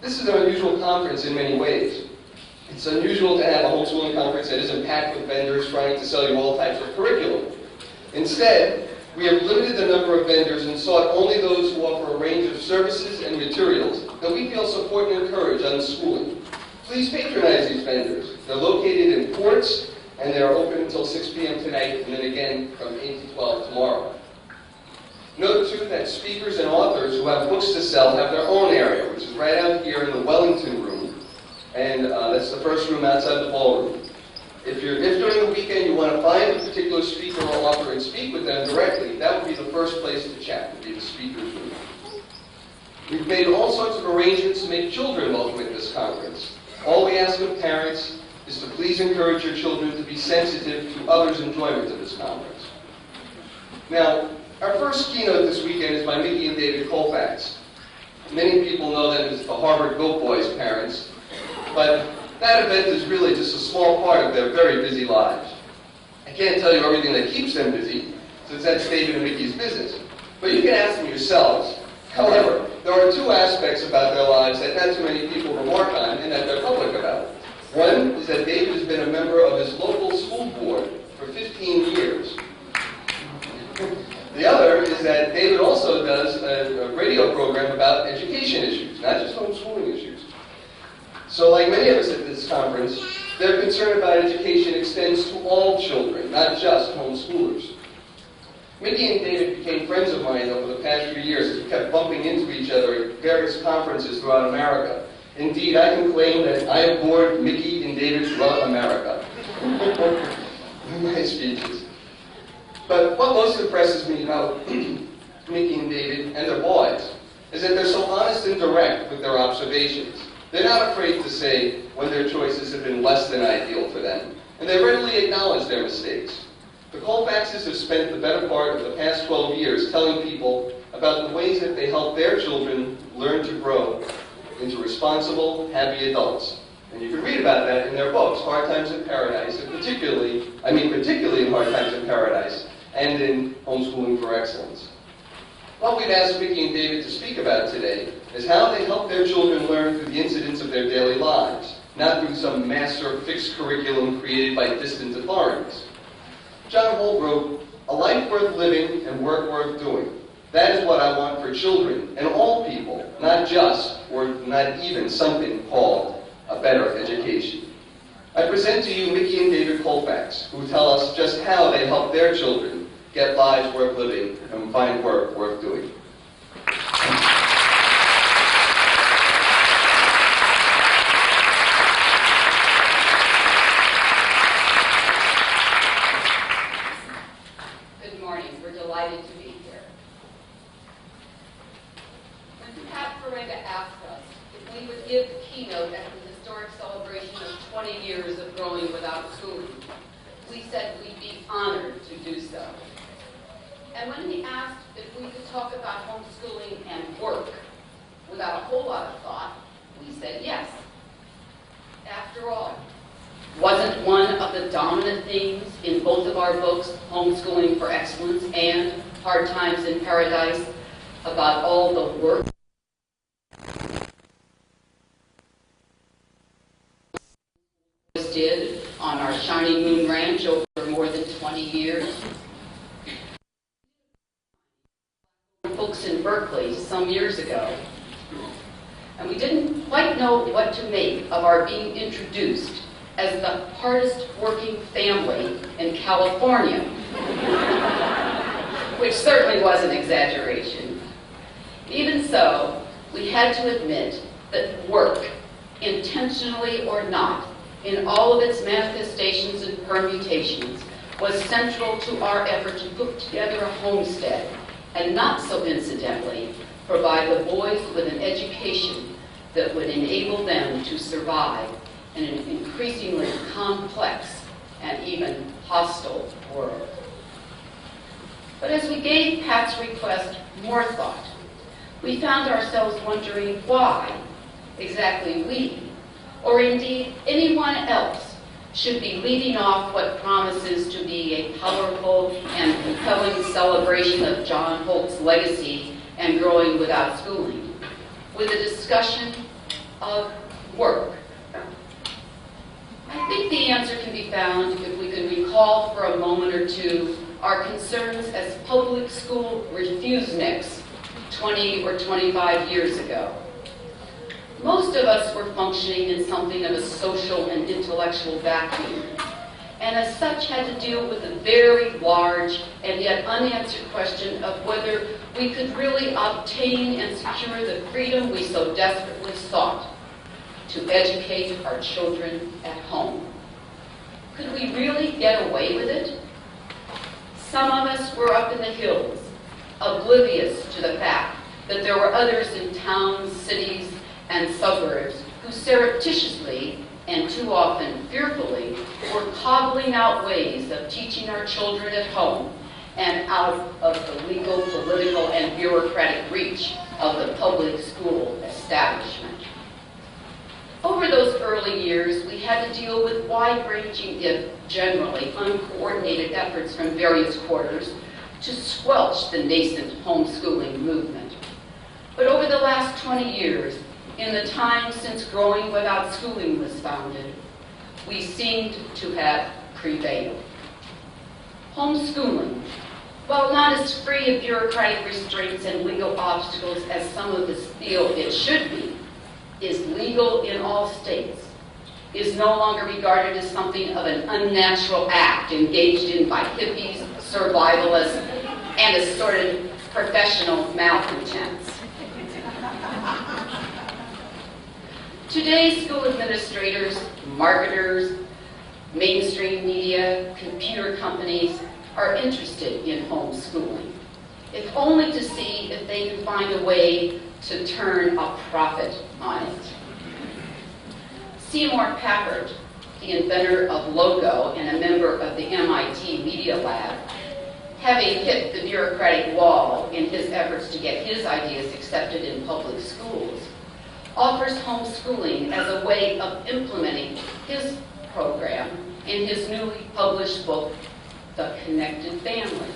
This is an unusual conference in many ways. It's unusual to have a homeschooling conference that isn't packed with vendors trying to sell you all types of curriculum. Instead, we have limited the number of vendors and sought only those who offer a range of services and materials that we feel support and encourage unschooling. Please patronize these vendors. They're located in ports, and they are open until 6 p.m. tonight, and then again from 8 to 12 tomorrow. Note, too, that speakers and authors who have books to sell have their own area, which is right out here in the Wellington room, and that's the first room outside the ballroom. If during the weekend you want to find a particular speaker or author and speak with them directly, that would be the first place to chat, would be the speaker's room. We've made all sorts of arrangements to make children welcome at this conference. All we ask of parents is to please encourage your children to be sensitive to others' enjoyment of this conference. Now, our first keynote this weekend is by Mickey and David Colfax. Many people know them as the Harvard Goat Boys parents, but that event is really just a small part of their very busy lives. I can't tell you everything that keeps them busy, since that's David and Mickey's business. But you can ask them yourselves. However, there are two aspects about their lives that not too many people remark on and that they're public about. One is that David has been a member of his local school board for 15 years. The other is that David also does a radio program about education issues, not just homeschooling issues. So like many of us at this conference, their concern about education extends to all children, not just homeschoolers. Mickey and David became friends of mine over the past few years as we kept bumping into each other at various conferences throughout America. Indeed, I can claim that I have bored Mickey and David throughout America in my speeches. But what most impresses me about Mickey and David and their boys is that they're so honest and direct with their observations. They're not afraid to say when their choices have been less than ideal for them, and they readily acknowledge their mistakes. The Colfaxes have spent the better part of the past 12 years telling people about the ways that they help their children learn to grow into responsible, happy adults. And you can read about that in their books, Hard Times in Paradise, and particularly in Hard Times in Paradise, and in Homeschooling for Excellence. What we've asked Mickey and David to speak about today is how they help their children learn through the incidents of their daily lives, not through some master fixed curriculum created by distant authorities. John Holt wrote, "A life worth living and work worth doing. That is what I want for children and all people, not just or not even something called a better education." I present to you Mickey and David Colfax, who tell us just how they help their children get lives worth living and find work worth doing. Good morning. We're delighted to be here. When Pat Farraga asked us if we would give the keynote at the historic celebration of 20 years of growing without schooling, we said we'd be honored to do so. And when he asked if we could talk about homeschooling and work without a whole lot of thought, we said yes. After all, wasn't one of the dominant themes in both of our books, Homeschooling for Excellence and Hard Times in Paradise, about all the work did on our Shining Moon Ranch over more than 20 years? Folks in Berkeley some years ago, and we didn't quite know what to make of our being introduced as the hardest working family in California, which certainly was an exaggeration. Even so, we had to admit that work, intentionally or not, in all of its manifestations and permutations, was central to our effort to put together a homestead, and not so incidentally, provide the boys with an education that would enable them to survive in an increasingly complex and even hostile world. But as we gave Pat's request more thought, we found ourselves wondering why exactly we, or indeed anyone else, should be leading off what promises to be a powerful and compelling celebration of John Holt's legacy and growing without schooling, with a discussion of work? I think the answer can be found if we can recall for a moment or two our concerns as public school refuseniks 20 or 25 years ago. Most of us were functioning in something of a social and intellectual vacuum, and as such had to deal with a very large and yet unanswered question of whether we could really obtain and secure the freedom we so desperately sought to educate our children at home. Could we really get away with it? Some of us were up in the hills, oblivious to the fact that there were others in towns, cities, and suburbs who surreptitiously, and too often fearfully, were cobbling out ways of teaching our children at home and out of the legal, political, and bureaucratic reach of the public school establishment. Over those early years, we had to deal with wide-ranging, if generally uncoordinated efforts from various quarters to squelch the nascent homeschooling movement. But over the last 20 years, in the time since Growing Without Schooling was founded, we seemed to have prevailed. Homeschooling, while not as free of bureaucratic restraints and legal obstacles as some of us feel it should be, is legal in all states, is no longer regarded as something of an unnatural act engaged in by hippies, survivalists, and assorted professional malcontents. Today, school administrators, marketers, mainstream media, computer companies are interested in homeschooling, if only to see if they can find a way to turn a profit on it. Seymour Papert, the inventor of Logo and a member of the MIT Media Lab, having hit the bureaucratic wall in his efforts to get his ideas accepted in public schools, offers homeschooling as a way of implementing his program in his newly published book, The Connected Family.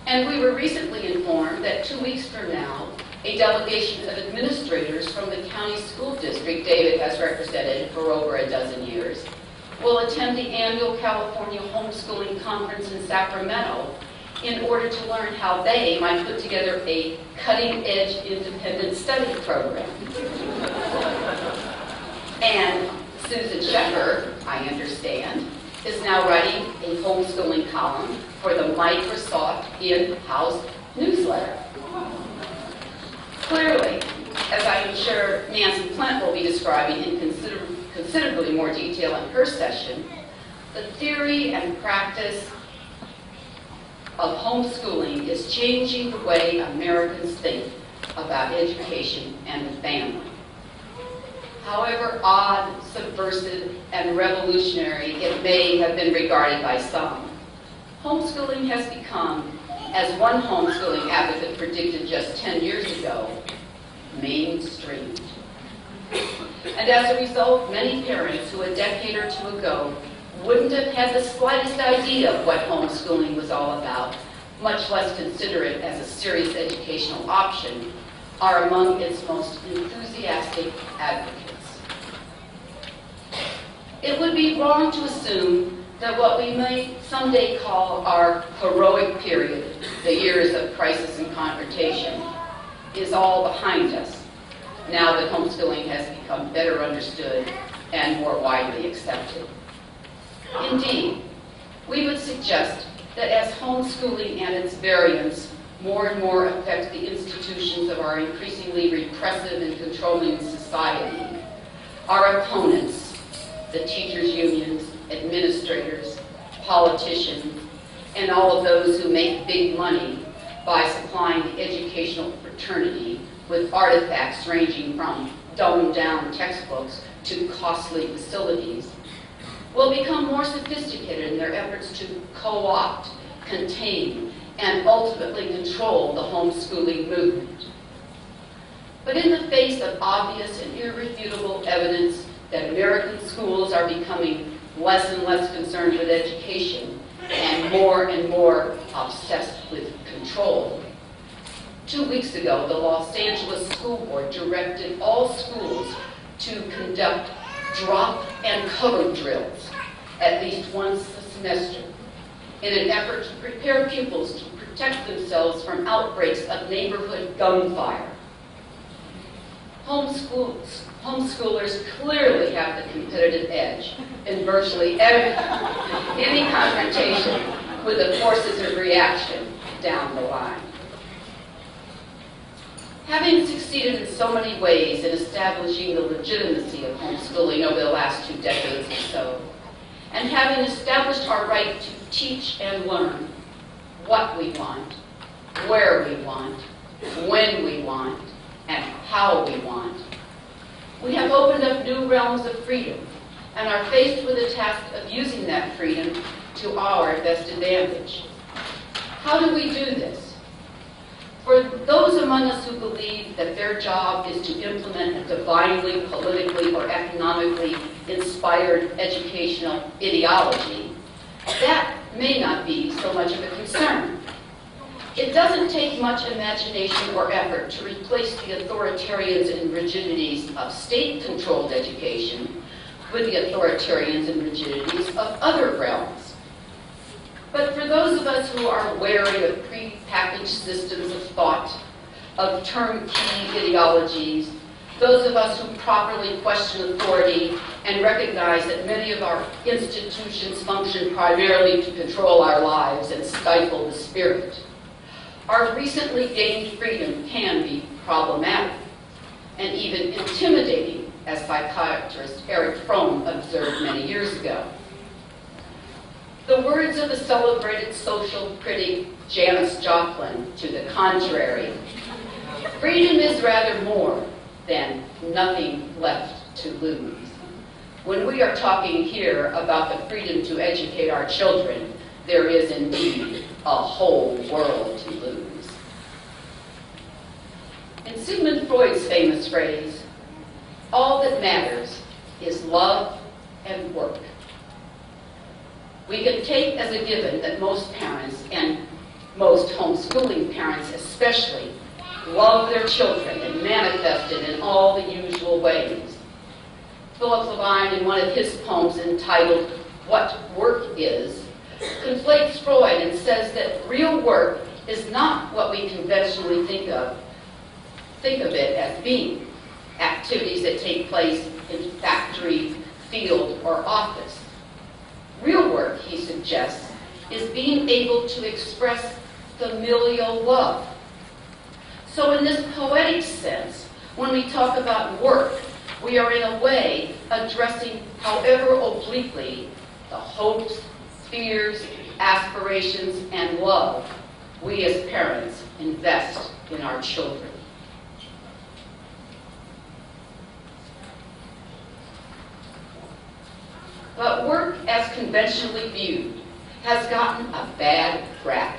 And we were recently informed that 2 weeks from now, a delegation of administrators from the county school district David has represented for over a dozen years will attend the annual California Homeschooling Conference in Sacramento in order to learn how they might put together a cutting-edge independent study program. And Susan Shepherd, I understand, is now writing a homeschooling column for the Microsoft in-house newsletter. Clearly, as I'm sure Nancy Plent will be describing in considerably more detail in her session, the theory and practice of homeschooling is changing the way Americans think about education and the family. However odd, subversive, and revolutionary it may have been regarded by some, homeschooling has become, as one homeschooling advocate predicted just 10 years ago, mainstreamed. And as a result, many parents who a decade or two ago wouldn't have had the slightest idea of what homeschooling was all about, much less consider it as a serious educational option, are among its most enthusiastic advocates. It would be wrong to assume that what we may someday call our heroic period, the years of crisis and confrontation, is all behind us, now that homeschooling has become better understood and more widely accepted. Indeed, we would suggest that as homeschooling and its variants more and more affect the institutions of our increasingly repressive and controlling society, our opponents, the teachers' unions, administrators, politicians, and all of those who make big money by supplying the educational fraternity with artifacts ranging from dumbed-down textbooks to costly facilities, will become more sophisticated in their efforts to co-opt, contain, and ultimately control the homeschooling movement. But in the face of obvious and irrefutable evidence that American schools are becoming less and less concerned with education and more obsessed with control, 2 weeks ago, the Los Angeles School Board directed all schools to conduct drop and cover drills at least once a semester in an effort to prepare pupils to protect themselves from outbreaks of neighborhood gunfire. Homeschoolers clearly have the competitive edge in virtually any confrontation with the forces of reaction down the line. Having succeeded in so many ways in establishing the legitimacy of homeschooling over the last 2 decades or so, and having established our right to teach and learn what we want, where we want, when we want, and how we want, we have opened up new realms of freedom and are faced with the task of using that freedom to our best advantage. How do we do this? For those among us who believe that their job is to implement a divinely, politically, or economically inspired educational ideology, that may not be so much of a concern. It doesn't take much imagination or effort to replace the authoritarians and rigidities of state-controlled education with the authoritarians and rigidities of other realms. But for those of us who are wary of pre-packaged systems of thought, of turnkey ideologies, those of us who properly question authority and recognize that many of our institutions function primarily to control our lives and stifle the spirit, our recently gained freedom can be problematic and even intimidating, as psychiatrist Erich Fromm observed many years ago. The words of the celebrated social critic Janis Joplin to the contrary, freedom is rather more than nothing left to lose. When we are talking here about the freedom to educate our children, there is indeed a whole world to lose. In Sigmund Freud's famous phrase, all that matters is love and work. We can take as a given that most parents, and most homeschooling parents especially, love their children and manifest it in all the usual ways. Philip Levine, in one of his poems entitled What Work Is, conflates Freud and says that real work is not what we conventionally think of it as being, activities that take place in factory, field, or office. Real work, he suggests, is being able to express familial love. So in this poetic sense, when we talk about work, we are in a way addressing, however obliquely, the hopes, fears, aspirations, and love we as parents invest in our children. But work, as conventionally viewed, has gotten a bad rap,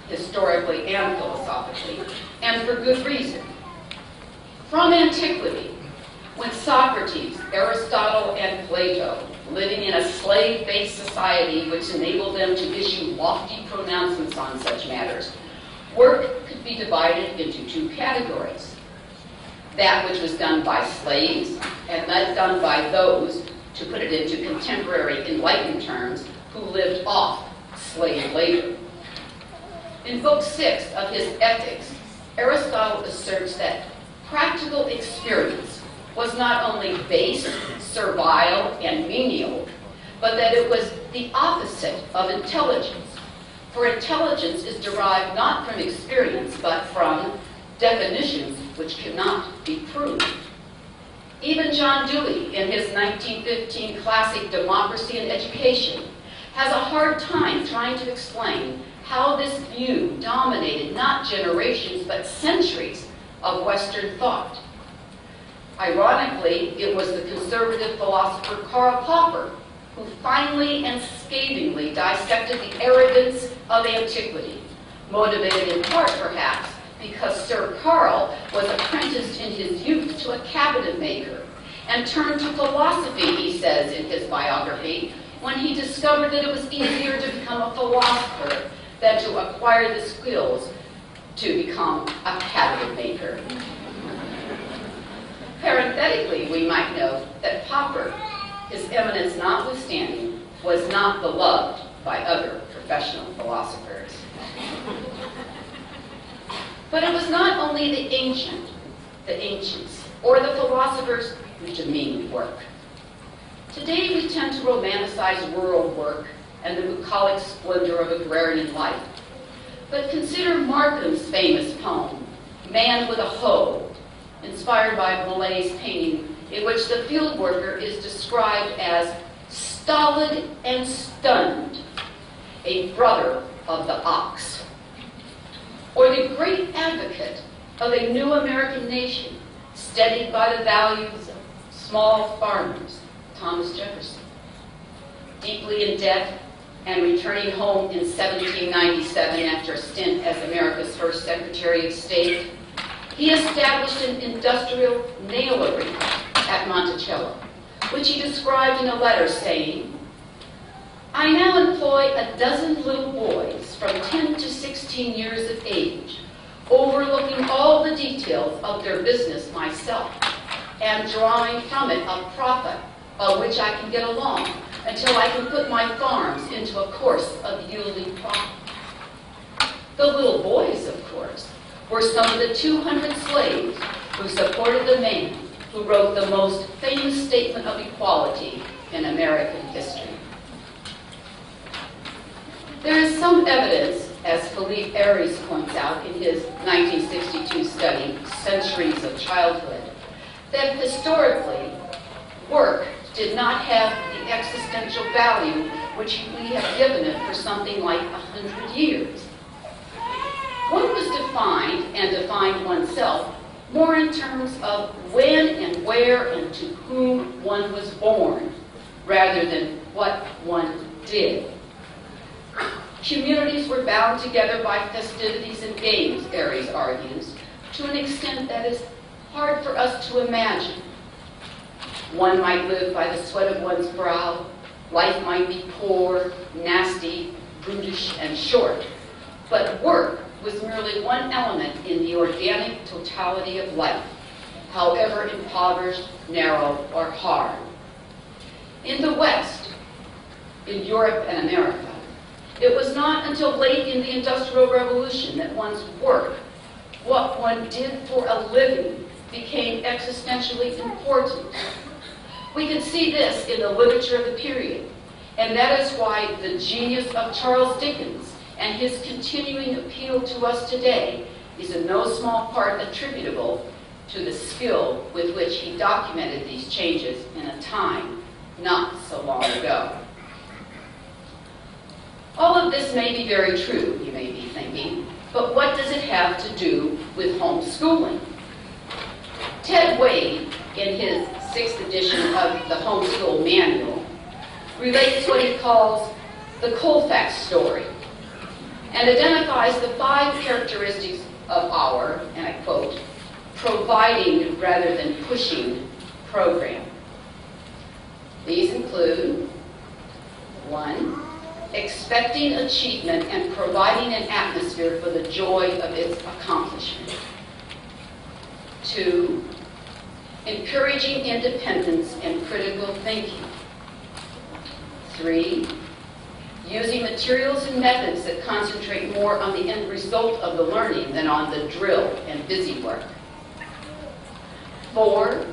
historically and philosophically, and for good reason. From antiquity, when Socrates, Aristotle, and Plato, living in a slave-based society which enabled them to issue lofty pronouncements on such matters, work could be divided into 2 categories. That which was done by slaves, and that done by those, to put it into contemporary enlightened terms, who lived off slave labor. In Book 6 of his Ethics, Aristotle asserts that practical experience was not only base, servile, and menial, but that it was the opposite of intelligence. For intelligence is derived not from experience, but from definitions which cannot be proved. Even John Dewey, in his 1915 classic Democracy in Education, has a hard time trying to explain how this view dominated not generations, but centuries of Western thought. Ironically, it was the conservative philosopher Karl Popper who finally and scathingly dissected the arrogance of antiquity, motivated in part, perhaps, because Sir Karl was apprenticed in his youth to a cabinet maker and turned to philosophy, he says in his biography, when he discovered that it was easier to become a philosopher than to acquire the skills to become a cabinet maker. Parenthetically, we might note that Popper, his eminence notwithstanding, was not beloved by other professional philosophers. But it was not only the ancients, or the philosophers who demeaned work. Today we tend to romanticize rural work and the bucolic splendor of agrarian life. But consider Markham's famous poem, Man with a Hoe, inspired by Millet's painting, in which the field worker is described as stolid and stunned, a brother of the ox. Or the great advocate of a new American nation, steadied by the values of small farmers, Thomas Jefferson. Deeply in debt and returning home in 1797 after a stint as America's first Secretary of State, he established an industrial nailery at Monticello, which he described in a letter saying, I now employ a dozen little boys from 10 to 16 years of age, overlooking all the details of their business myself, and drawing from it a profit of which I can get along until I can put my farms into a course of yielding profit. The little boys, of course, were some of the 200 slaves who supported the man who wrote the most famous statement of equality in American history. There is some evidence, as Philippe Aries points out in his 1962 study, Centuries of Childhood, that historically, work did not have the existential value which we have given it for something like 100 years. One was defined, and defined oneself, more in terms of when and where and to whom one was born, rather than what one did. Communities were bound together by festivities and games, Aries argues, to an extent that is hard for us to imagine. One might live by the sweat of one's brow. Life might be poor, nasty, brutish, and short. But work was merely one element in the organic totality of life, however impoverished, narrow, or hard. In the West, in Europe and America, it was not until late in the Industrial Revolution that one's work, what one did for a living, became existentially important. We can see this in the literature of the period, and that is why the genius of Charles Dickens and his continuing appeal to us today is in no small part attributable to the skill with which he documented these changes in a time not so long ago. All of this may be very true, you may be thinking, but what does it have to do with homeschooling? Ted Wade, in his 6th edition of the Homeschool Manual, relates what he calls the Colfax story, and identifies the 5 characteristics of our, and I quote, providing rather than pushing program. These include 1, expecting achievement and providing an atmosphere for the joy of its accomplishment. 2, encouraging independence and critical thinking. 3, using materials and methods that concentrate more on the end result of the learning than on the drill and busy work. 4,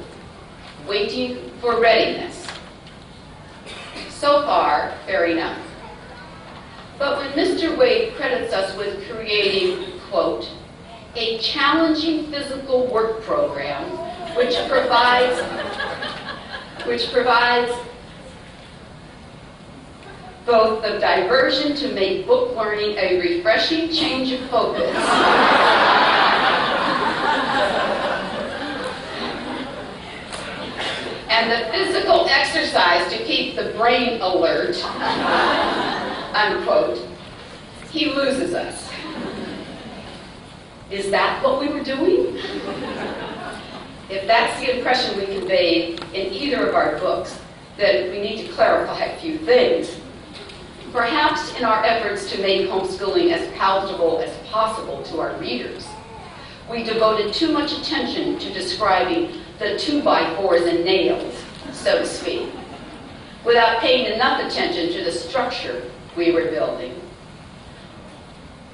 waiting for readiness. So far, fair enough. But when Mr. Wade credits us with creating, quote, a challenging physical work program which provides both the diversion to make book learning a refreshing change of focus and the physical exercise to keep the brain alert, unquote, he loses us. Is that what we were doing? If that's the impression we conveyed in either of our books, then we need to clarify a few things. Perhaps in our efforts to make homeschooling as palatable as possible to our readers, we devoted too much attention to describing the 2x4s and nails, so to speak, without paying enough attention to the structure we were building.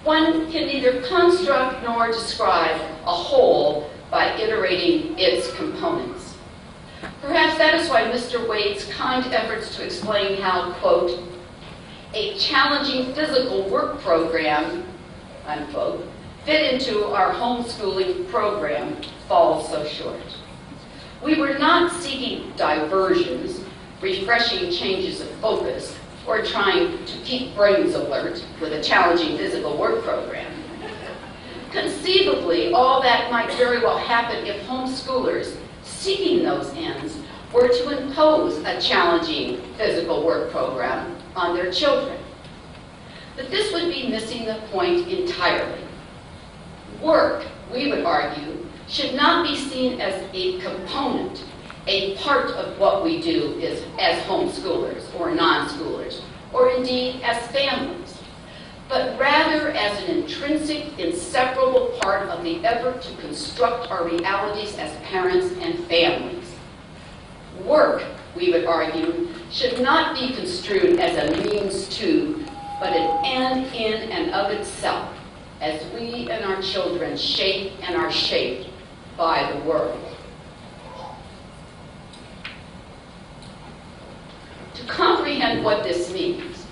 One can neither construct nor describe a whole by iterating its components. Perhaps that is why Mr. Wade's kind efforts to explain how, quote, a challenging physical work program, unquote, fit into our homeschooling program falls so short. We were not seeking diversions, refreshing changes of focus, or trying to keep brains alert with a challenging physical work program. Conceivably, all that might very well happen if homeschoolers seeking those ends were to impose a challenging physical work program on their children. But this would be missing the point entirely. Work, we would argue, should not be seen as a component, a part of what we do as homeschoolers or non-schoolers, or indeed as families, but rather as an intrinsic, inseparable part of the effort to construct our realities as parents and families. Work, we would argue, should not be construed as a means to, but an end in and of itself, as we and our children shape and are shaped by the world. To comprehend what this means,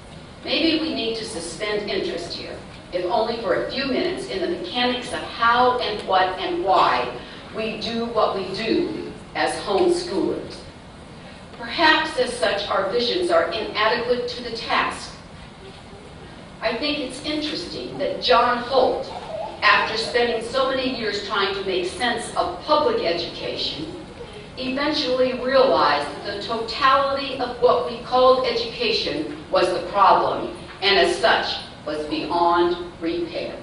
maybe we need to suspend interest here, if only for a few minutes, in the mechanics of how and what and why we do what we do as homeschoolers. Perhaps as such our visions are inadequate to the task. I think it's interesting that John Holt, after spending so many years trying to make sense of public education, eventually realized that the totality of what we called education was the problem, and as such was beyond repair.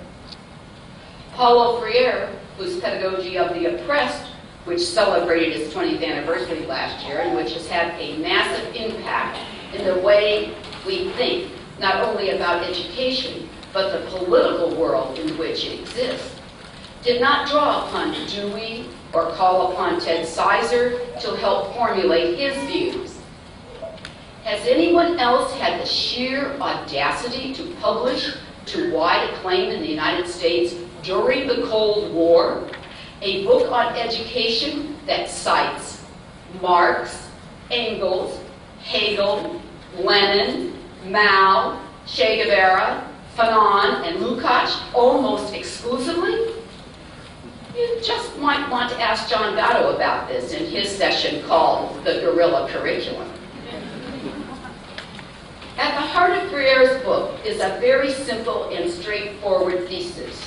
Paulo Freire, whose Pedagogy of the Oppressed, which celebrated its 20th anniversary last year, and which has had a massive impact in the way we think, not only about education, but the political world in which it exists, did not draw upon Dewey or call upon Ted Sizer to help formulate his views. Has anyone else had the sheer audacity to publish to wide acclaim in the United States during the Cold War a book on education that cites Marx, Engels, Hegel, Lenin, Mao, Che Guevara, Fanon, and Lukács almost exclusively? You just might want to ask John Gatto about this in his session called The Guerrilla Curriculum. At the heart of Freire's book is a very simple and straightforward thesis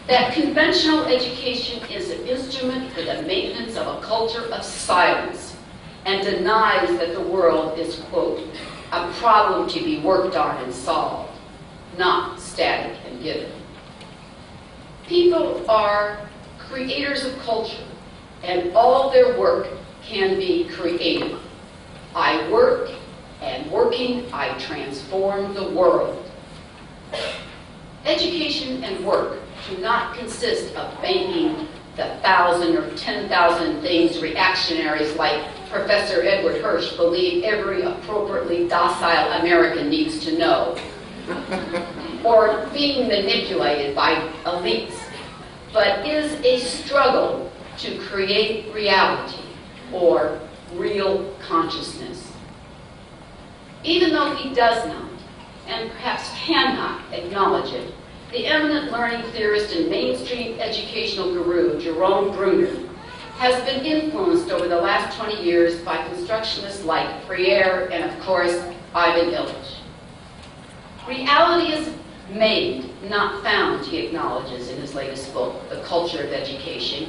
that conventional education is an instrument for the maintenance of a culture of silence and denies that the world is, quote, a problem to be worked on and solved, not static and given. People are creators of culture, and all their work can be creative. I work, and working, I transform the world. Education and work do not consist of banking the 1,000 or 10,000 things reactionaries like Professor Edward Hirsch believe every appropriately docile American needs to know, or being manipulated by elites, but is a struggle to create reality or real consciousness. Even though he does not, and perhaps cannot, acknowledge it, the eminent learning theorist and mainstream educational guru, Jerome Bruner, has been influenced over the last 20 years by constructionists like Freire and, of course, Ivan Illich. Reality is made, not found, he acknowledges in his latest book, The Culture of Education.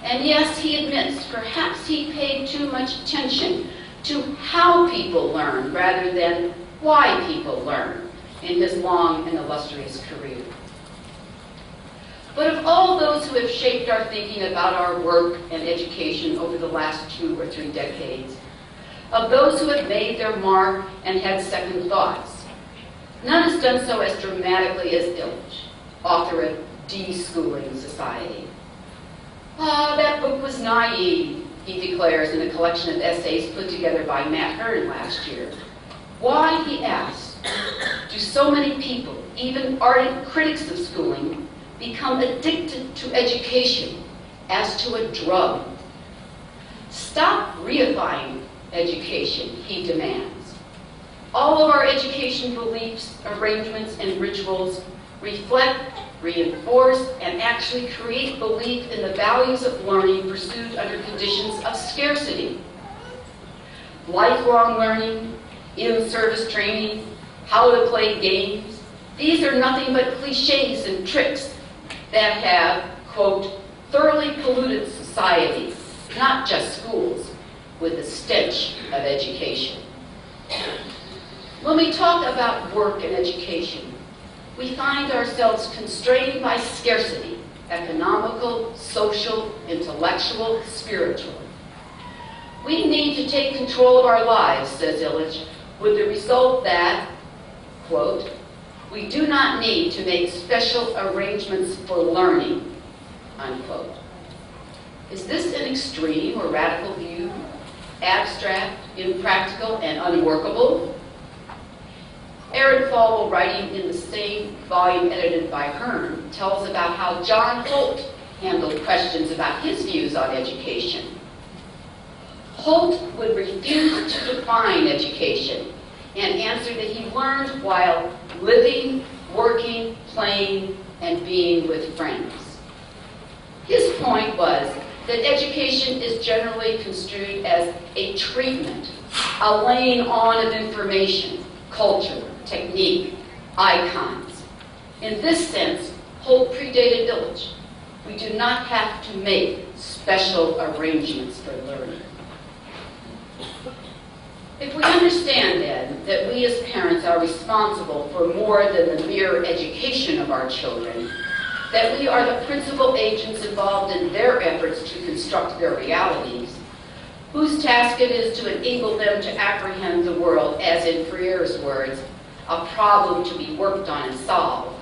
And yes, he admits, perhaps he paid too much attention to how people learn rather than why people learn in his long and illustrious career. But of all those who have shaped our thinking about our work and education over the last 2 or 3 decades, of those who have made their mark and had second thoughts, None has done so as dramatically as Illich, author of De-Schooling Society. "Ah, that book was naive," he declares in a collection of essays put together by Matt Hearn last year. "Why," he asks, "do so many people, even ardent critics of schooling, become addicted to education as to a drug? Stop reifying education," he demands. "All of our education beliefs, arrangements, and rituals reflect, reinforce, and actually create belief in the values of learning pursued under conditions of scarcity. Lifelong learning, in-service training, how to play games, these are nothing but cliches and tricks that have, quote, thoroughly polluted society, not just schools, with the stench of education." When we talk about work and education, we find ourselves constrained by scarcity, economical, social, intellectual, spiritual. "We need to take control of our lives," says Illich, with the result that, quote, "we do not need to make special arrangements for learning," unquote. Is this an extreme or radical view, abstract, impractical, and unworkable? Aaron Falwell, writing in the same volume edited by Hearn, tells about how John Holt handled questions about his views on education. Holt would refuse to define education and answer that he learned while living, working, playing, and being with friends. His point was that education is generally construed as a treatment, a laying on of information, culture, technique, icons. In this sense, Holt predated Illich. We do not have to make special arrangements for learning. If we understand, then, that we as parents are responsible for more than the mere education of our children, that we are the principal agents involved in their efforts to construct their realities, whose task it is to enable them to apprehend the world, as in Frere's words, a problem to be worked on and solved,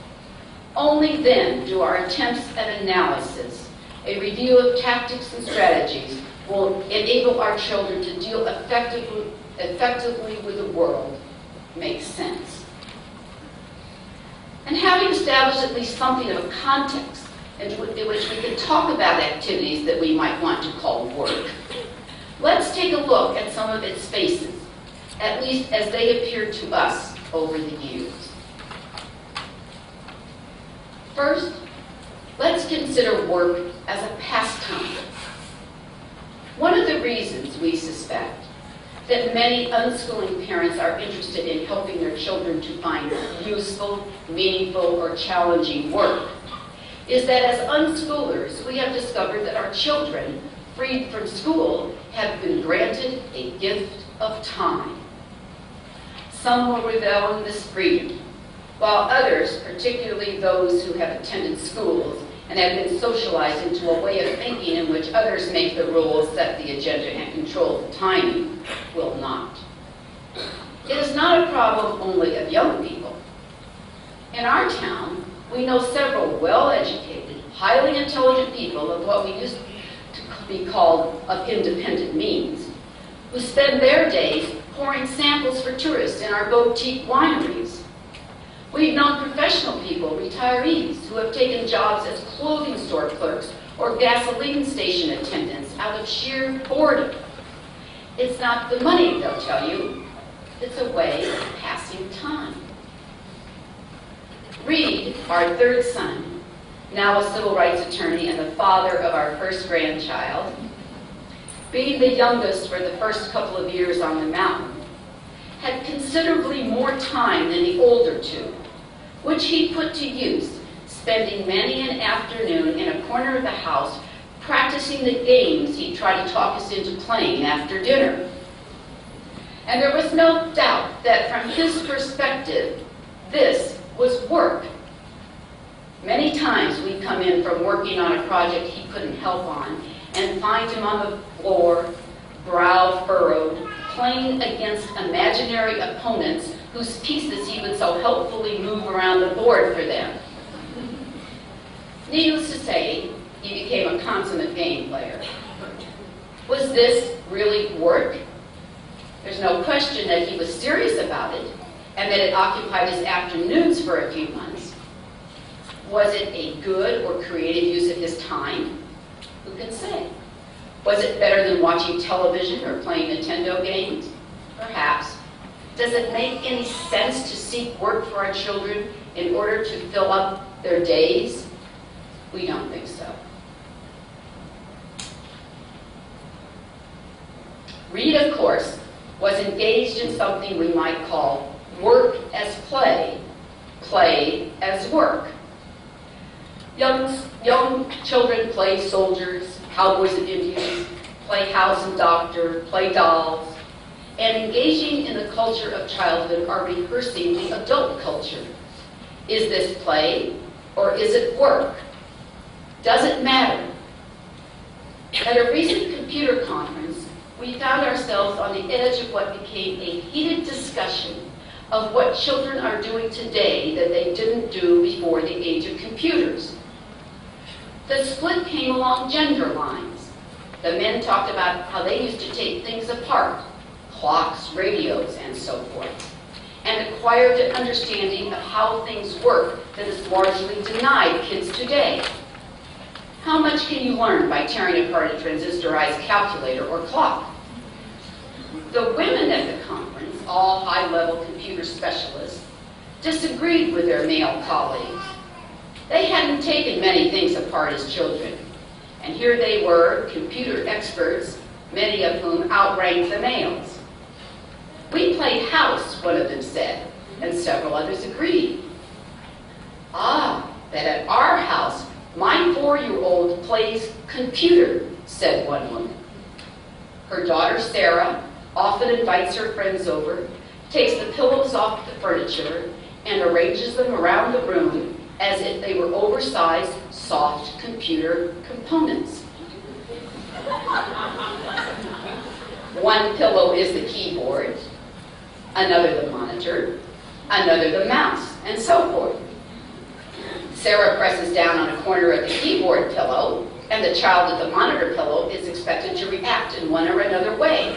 only then do our attempts at analysis, a review of tactics and strategies, will enable our children to deal effectively with the world make sense. And having established at least something of a context in which we can talk about activities that we might want to call work, let's take a look at some of its faces, at least as they appear to us over the years. First, let's consider work as a pastime. One of the reasons we suspect that many unschooling parents are interested in helping their children to find useful, meaningful, or challenging work is that as unschoolers, we have discovered that our children, freed from school, have been granted a gift of time. Some will revel in this freedom, while others, particularly those who have attended schools and have been socialized into a way of thinking in which others make the rules, set the agenda, and control the timing, will not. It is not a problem only of young people. In our town, we know several well-educated, highly intelligent people of what we used to be called of independent means, who spend their days pouring samples for tourists in our boutique wineries. We've known professional people, retirees, who have taken jobs as clothing store clerks or gasoline station attendants out of sheer boredom. It's not the money, they'll tell you. It's a way of passing time. Reed, our third son, now a civil rights attorney and the father of our first grandchild, being the youngest for the first couple of years on the mountain, had considerably more time than the older two, which he put to use, spending many an afternoon in a corner of the house practicing the games he tried to talk us into playing after dinner. And there was no doubt that from his perspective, this was work. Many times we'd come in from working on a project he couldn't help on and find him on the floor, brow furrowed, playing against imaginary opponents whose pieces he would so helpfully move around the board for them. Needless to say, he became a consummate game player. Was this really work? There's no question that he was serious about it, and that it occupied his afternoons for a few months. Was it a good or creative use of his time? Who can say? Was it better than watching television or playing Nintendo games? Perhaps. Does it make any sense to seek work for our children in order to fill up their days? We don't think so. Reed, of course, was engaged in something we might call work as play, play as work. Young children play soldiers, cowboys and Indians, play house and doctor, play dolls, and engaging in the culture of childhood are rehearsing the adult culture. Is this play or is it work? Does it matter? At a recent computer conference, we found ourselves on the edge of what became a heated discussion of what children are doing today that they didn't do before the age of computers. The split came along gender lines. The men talked about how they used to take things apart, clocks, radios, and so forth, and acquired an understanding of how things work that is largely denied kids today. How much can you learn by tearing apart a transistorized calculator or clock? The women at the conference, all high-level computer specialists, disagreed with their male colleagues. They hadn't taken many things apart as children, and here they were, computer experts, many of whom outranked the males. We played house, one of them said, and several others agreed. Ah, that at our house, my 4-year-old plays computer, said one woman. Her daughter, Sarah, often invites her friends over, takes the pillows off the furniture, and arranges them around the room as if they were oversized, soft computer components. One pillow is the keyboard, another the monitor, another the mouse, and so forth. Sarah presses down on a corner of the keyboard pillow, and the child at the monitor pillow is expected to react in one or another way.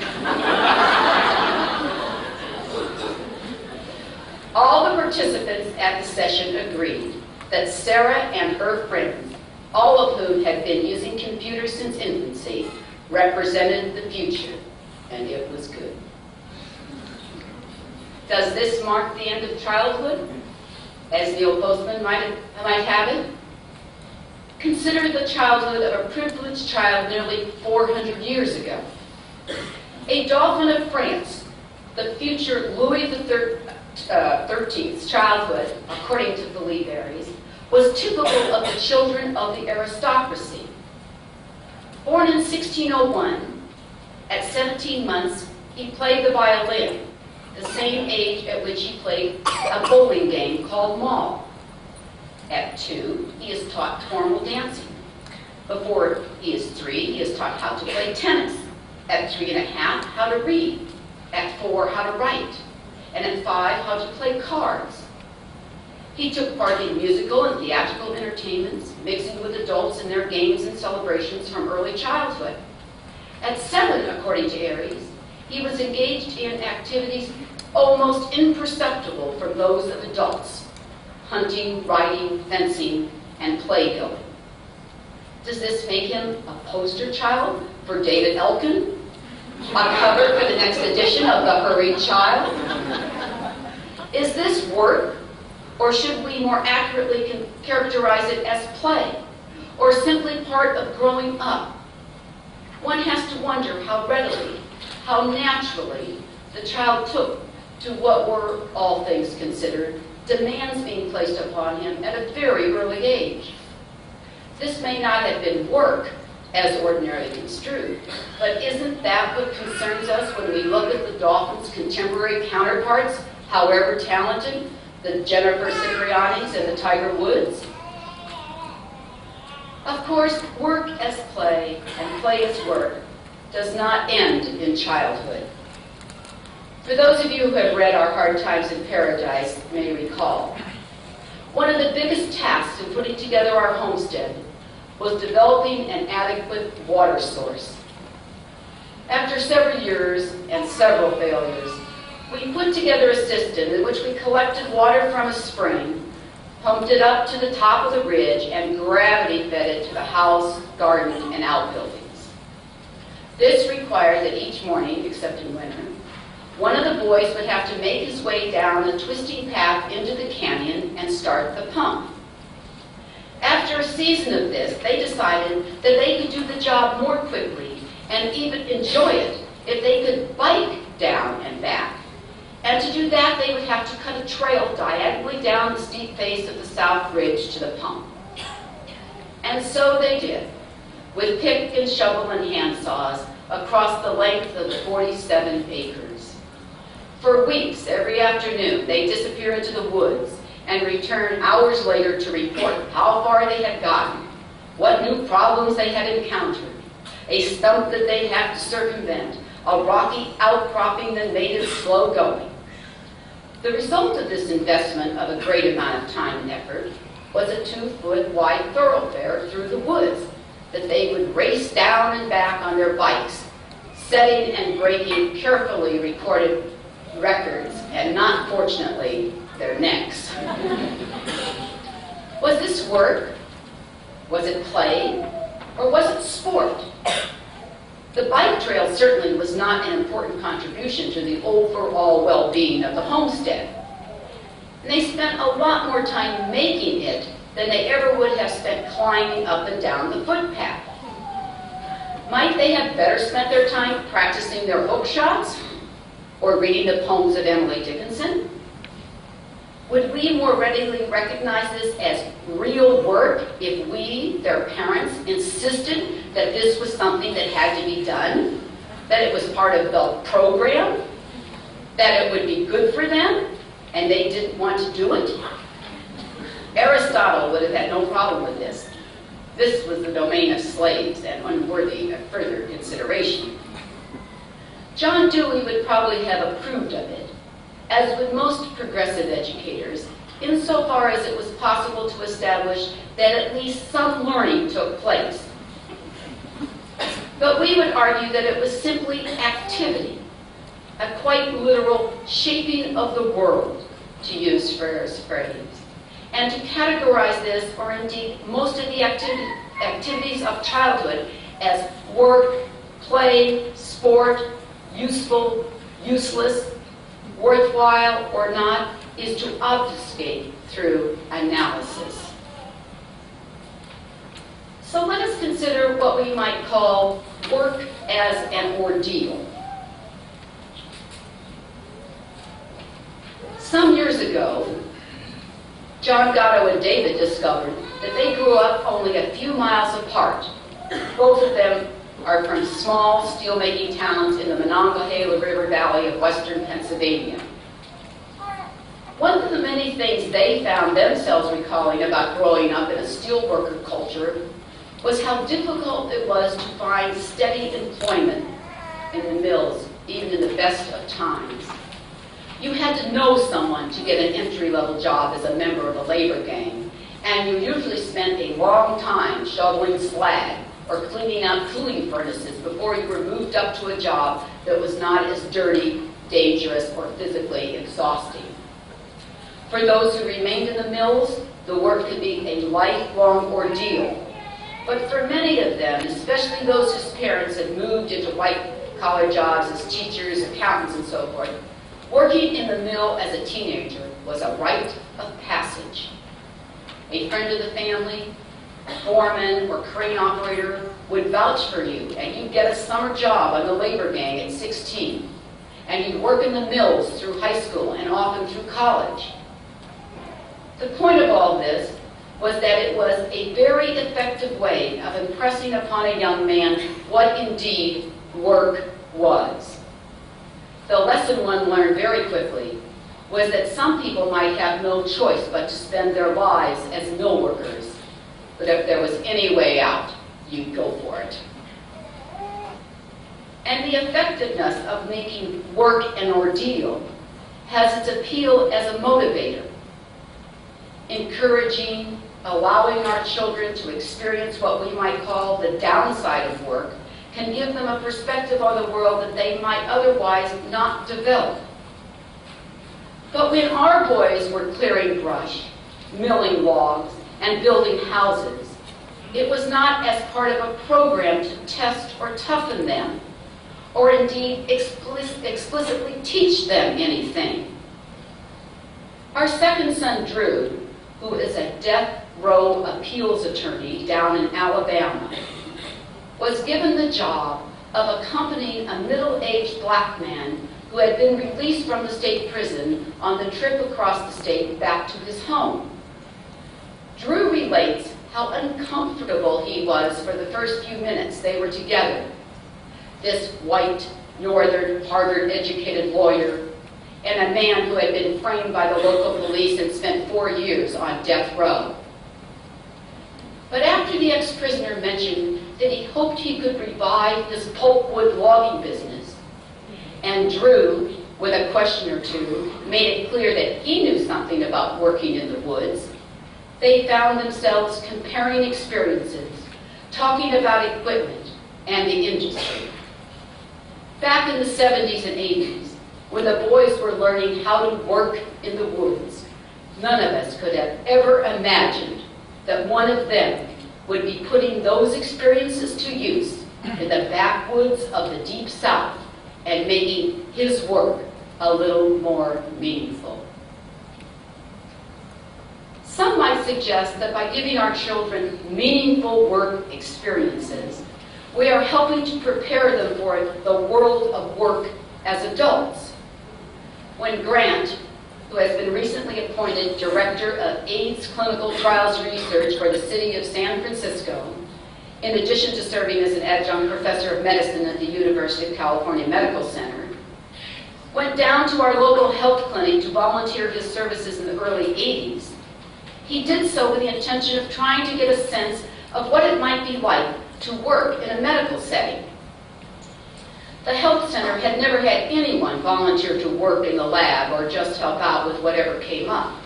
All the participants at the session agreed that Sarah and her friends, all of whom had been using computers since infancy, represented the future, and it was good. Does this mark the end of childhood, as Neil Postman might have it? Consider the childhood of a privileged child nearly 400 years ago. A Dauphin of France, the future Louis XIII's childhood, according to Philippe Aries, was typical of the children of the aristocracy. Born in 1601, at 17 months, he played the violin, the same age at which he played a bowling game called mall. At 2, he is taught formal dancing. Before he is 3, he is taught how to play tennis. At 3 and a half, how to read. At 4, how to write. And at 5, how to play cards. He took part in musical and theatrical entertainments, mixing with adults in their games and celebrations from early childhood. At 7, according to Aries, he was engaged in activities almost imperceptible from those of adults: hunting, riding, fencing, and play building. Does this make him a poster child for David Elkin? A cover for the next edition of The Hurried Child? Is this work, or should we more accurately characterize it as play, or simply part of growing up? One has to wonder how readily, how naturally the child took to what were, all things considered, demands being placed upon him at a very early age. This may not have been work, as ordinarily construed, but isn't that what concerns us when we look at the Dauphin's contemporary counterparts, however talented, the Jennifer Ciprianis and the Tiger Woods? Of course, work as play and play as work does not end in childhood. For those of you who have read Our Hard Times in Paradise may recall, one of the biggest tasks in putting together our homestead was developing an adequate water source. After several years and several failures, we put together a system in which we collected water from a spring, pumped it up to the top of the ridge, and gravity fed it to the house, garden, and outbuildings. This required that each morning, except in winter, one of the boys would have to make his way down the twisting path into the canyon and start the pump. After a season of this, they decided that they could do the job more quickly and even enjoy it if they could bike down and back. And to do that, they would have to cut a trail diagonally down the steep face of the south ridge to the pump. And so they did, with pick and shovel and handsaws across the length of the 47 acres. For weeks, every afternoon, they disappear into the woods and return hours later to report how far they had gotten, what new problems they had encountered, a stump that they had to circumvent, a rocky outcropping that made it slow going. The result of this investment of a great amount of time and effort was a 2-foot wide thoroughfare through the woods that they would race down and back on their bikes, setting and breaking carefully recorded records, and not fortunately, their necks. Was this work? Was it play? Or was it sport? The bike trail certainly was not an important contribution to the overall well-being of the homestead. And they spent a lot more time making it than they ever would have spent climbing up and down the footpath. Might they have better spent their time practicing their hook shots or reading the poems of Emily Dickinson? Would we more readily recognize this as real work if we, their parents, insisted that this was something that had to be done, that it was part of the program, that it would be good for them, and they didn't want to do it? Aristotle would have had no problem with this. This was the domain of slaves and unworthy of further consideration. John Dewey would probably have approved of it, as with most progressive educators, insofar as it was possible to establish that at least some learning took place. But we would argue that it was simply activity, a quite literal shaping of the world, to use Freire's phrase, and to categorize this, or indeed most of the activities of childhood, as work, play, sport, useful, useless, worthwhile or not, is to obfuscate through analysis. So let us consider what we might call work as an ordeal. Some years ago, John Gatto and David discovered that they grew up only a few miles apart. Both of them are from small steelmaking towns in the Monongahela River Valley of western Pennsylvania. One of the many things they found themselves recalling about growing up in a steelworker culture was how difficult it was to find steady employment in the mills, even in the best of times. You had to know someone to get an entry-level job as a member of a labor gang, and you usually spent a long time shoveling slag or cleaning out cooling furnaces before you were moved up to a job that was not as dirty, dangerous, or physically exhausting. For those who remained in the mills, the work could be a lifelong ordeal. But for many of them, especially those whose parents had moved into white-collar jobs as teachers, accountants, and so forth, working in the mill as a teenager was a rite of passage. A friend of the family, a foreman or crane operator would vouch for you, and you'd get a summer job on the labor gang at 16. And you'd work in the mills through high school and often through college. The point of all this was that it was a very effective way of impressing upon a young man what indeed work was. The lesson one learned very quickly was that some people might have no choice but to spend their lives as mill workers. But if there was any way out, you'd go for it. and the effectiveness of making work an ordeal has its appeal as a motivator, encouraging, allowing our children to experience what we might call the downside of work can give them a perspective on the world that they might otherwise not develop. But when our boys were clearing brush, milling logs, and building houses, it was not as part of a program to test or toughen them, or indeed explicitly teach them anything. Our second son, Drew, who is a death row appeals attorney down in Alabama, was given the job of accompanying a middle-aged black man who had been released from the state prison on the trip across the state back to his home. Drew relates how uncomfortable he was for the first few minutes they were together. This white, northern, Harvard-educated lawyer and a man who had been framed by the local police and spent 4 years on death row. But after the ex-prisoner mentioned that he hoped he could revive his pulpwood logging business, and Drew, with a question or two, made it clear that he knew something about working in the woods, they found themselves comparing experiences, talking about equipment and the industry. Back in the 70s and 80s, when the boys were learning how to work in the woods, none of us could have ever imagined that one of them would be putting those experiences to use in the backwoods of the Deep South and making his work a little more meaningful. Some might suggest that by giving our children meaningful work experiences, we are helping to prepare them for the world of work as adults. When Grant, who has been recently appointed Director of AIDS Clinical Trials Research for the City of San Francisco, in addition to serving as an adjunct professor of medicine at the University of California Medical Center, went down to our local health clinic to volunteer his services in the early 80s, he did so with the intention of trying to get a sense of what it might be like to work in a medical setting. The health center had never had anyone volunteer to work in the lab or just help out with whatever came up.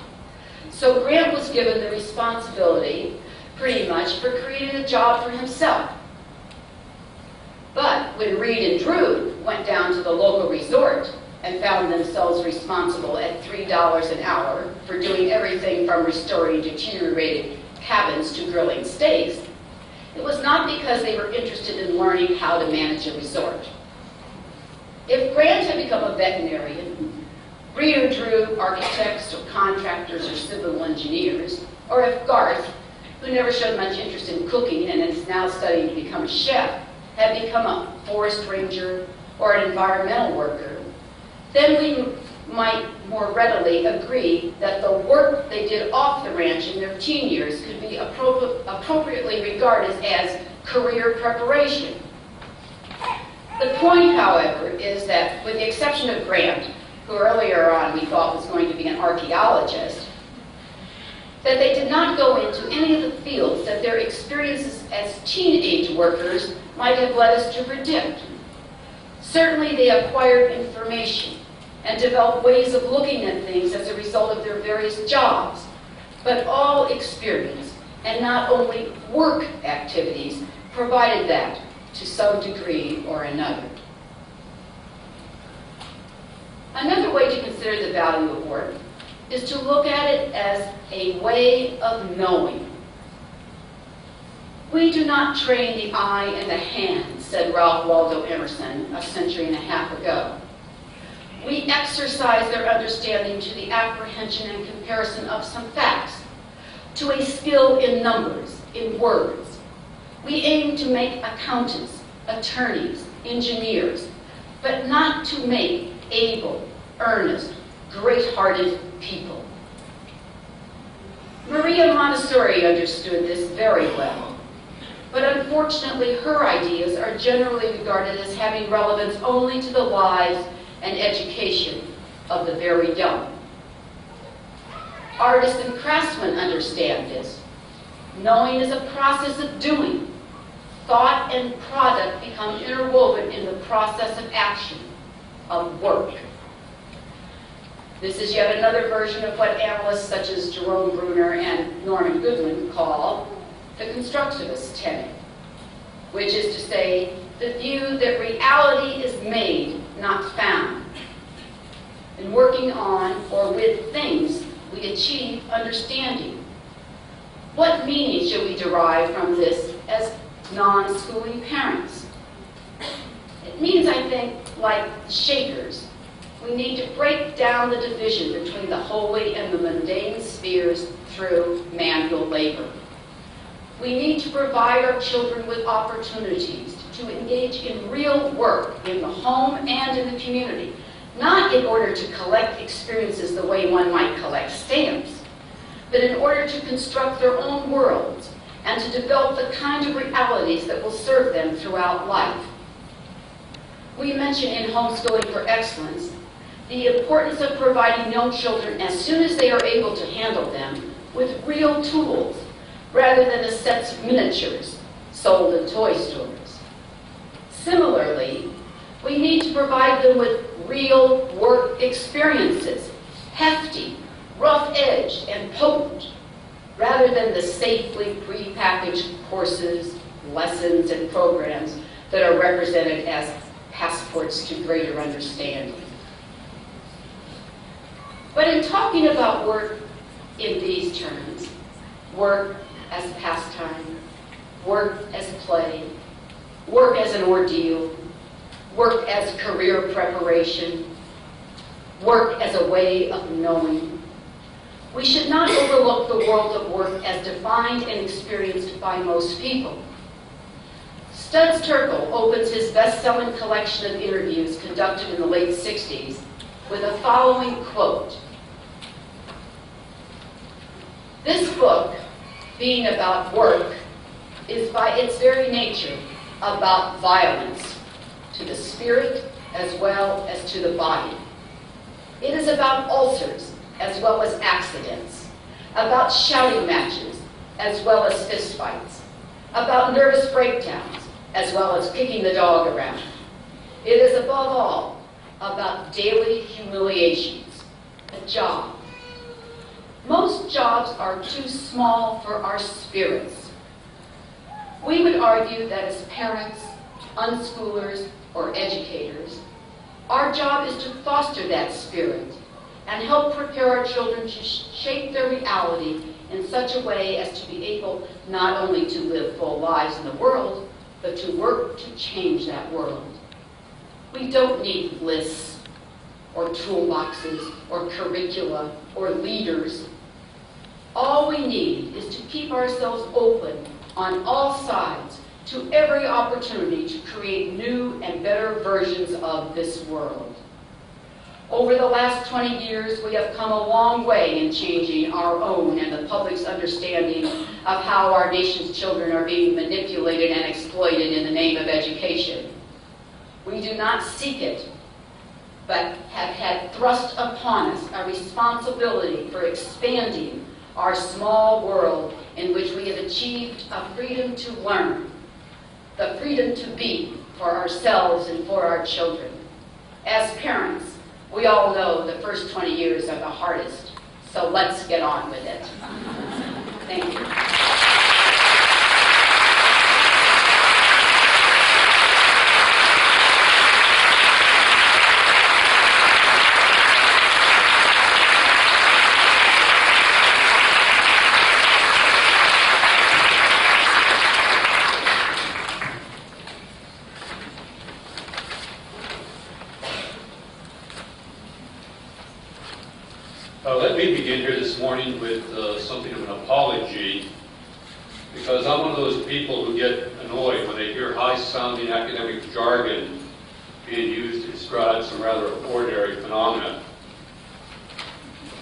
So Grant was given the responsibility, pretty much, for creating a job for himself. But when Reed and Drew went down to the local resort and found themselves responsible at $3 an hour for doing everything from restoring deteriorated cabins to grilling steaks, it was not because they were interested in learning how to manage a resort. If Grant had become a veterinarian, Reed or Drew, architects or contractors or civil engineers, or if Garth, who never showed much interest in cooking and is now studying to become a chef, had become a forest ranger or an environmental worker, then we might more readily agree that the work they did off the ranch in their teen years could be appropriately regarded as career preparation. The point, however, is that with the exception of Grant, who earlier on we thought was going to be an archaeologist, that they did not go into any of the fields that their experiences as teenage workers might have led us to predict. Certainly they acquired information and developed ways of looking at things as a result of their various jobs, but all experience, and not only work activities, provided that to some degree or another. Another way to consider the value of work is to look at it as a way of knowing. We do not train the eye and the hand, said Ralph Waldo Emerson a century and a half ago. We exercise their understanding to the apprehension and comparison of some facts, to a skill in numbers, in words. We aim to make accountants, attorneys, engineers, but not to make able, earnest, great-hearted people. Maria Montessori understood this very well, but unfortunately her ideas are generally regarded as having relevance only to the lives and education of the very young. Artists and craftsmen understand this. Knowing is a process of doing. thought and product become interwoven in the process of action, of work. This is yet another version of what analysts such as Jerome Bruner and Norman Goodwin call the constructivist tenet, which is to say, the view that reality is made, not found. In working on or with things, we achieve understanding. What meaning should we derive from this as non-schooling parents? It means, I think, like the Shakers, we need to break down the division between the holy and the mundane spheres through manual labor. We need to provide our children with opportunities to engage in real work in the home and in the community, not in order to collect experiences the way one might collect stamps, but in order to construct their own worlds and to develop the kind of realities that will serve them throughout life. We mention in Homeschooling for Excellence the importance of providing young children, as soon as they are able to handle them, with real tools, rather than the sets of miniatures sold in toy stores. Similarly, we need to provide them with real work experiences, hefty, rough-edged, and potent, rather than the safely prepackaged courses, lessons, and programs that are represented as passports to greater understanding. But in talking about work in these terms, work as pastime, work as play, work as an ordeal, work as career preparation, work as a way of knowing, we should not overlook the world of work as defined and experienced by most people. Studs Terkel opens his best-selling collection of interviews conducted in the late 60s with the following quote: "This book, being about work, is by its very nature about violence to the spirit as well as to the body. It is about ulcers as well as accidents, about shouting matches as well as fistfights, about nervous breakdowns as well as kicking the dog around. It is above all about daily humiliations, a job. Most jobs are too small for our spirits. We would argue that as parents, unschoolers, or educators, our job is to foster that spirit and help prepare our children to shape their reality in such a way as to be able not only to live full lives in the world, but to work to change that world. We don't need lists or toolboxes or curricula or leaders. All we need is to keep ourselves open on all sides to every opportunity to create new and better versions of this world. Over the last 20 years, we have come a long way in changing our own and the public's understanding of how our nation's children are being manipulated and exploited in the name of education. We do not seek it, but have had thrust upon us a responsibility for expanding our small world in which we have achieved a freedom to learn, the freedom to be for ourselves and for our children. As parents, we all know the first 20 years are the hardest, so let's get on with it. Thank you. Let me begin here this morning with something of an apology, because I'm one of those people who get annoyed when they hear high-sounding academic jargon being used to describe some rather ordinary phenomena.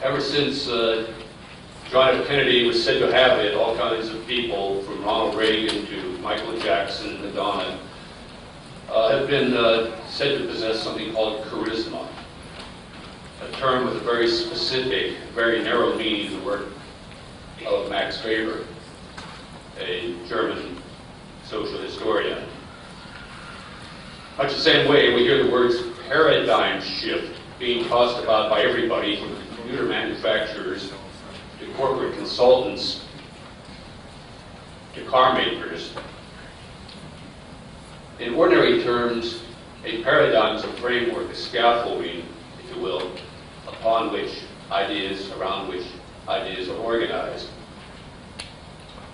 Ever since John F. Kennedy was said to have it, all kinds of people, from Ronald Reagan to Michael Jackson and Madonna, have been said to possess something called charisma, a term with a very specific, very narrow meaning in the work of Max Weber, a German social historian. Much the same way, we hear the words paradigm shift being tossed about by everybody, from computer manufacturers to corporate consultants to car makers. In ordinary terms, a paradigm is a framework, a scaffolding, if you will, upon which ideas, around which ideas are organized.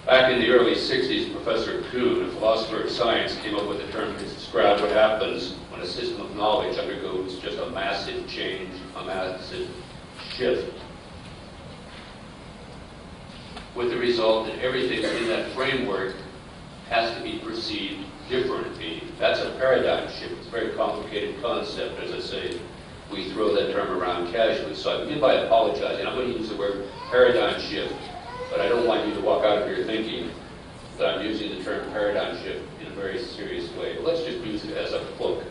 Back in the early 60s, Professor Kuhn, a philosopher of science, came up with a term to describe what happens when a system of knowledge undergoes just a massive change, a massive shift, with the result that everything in that framework has to be perceived differently. That's a paradigm shift. It's a very complicated concept. As I say, we throw that term around casually. So I begin by apologizing. I'm going to use the word paradigm shift, but I don't want you to walk out of here thinking that I'm using the term paradigm shift in a very serious way. But let's just use it as a hook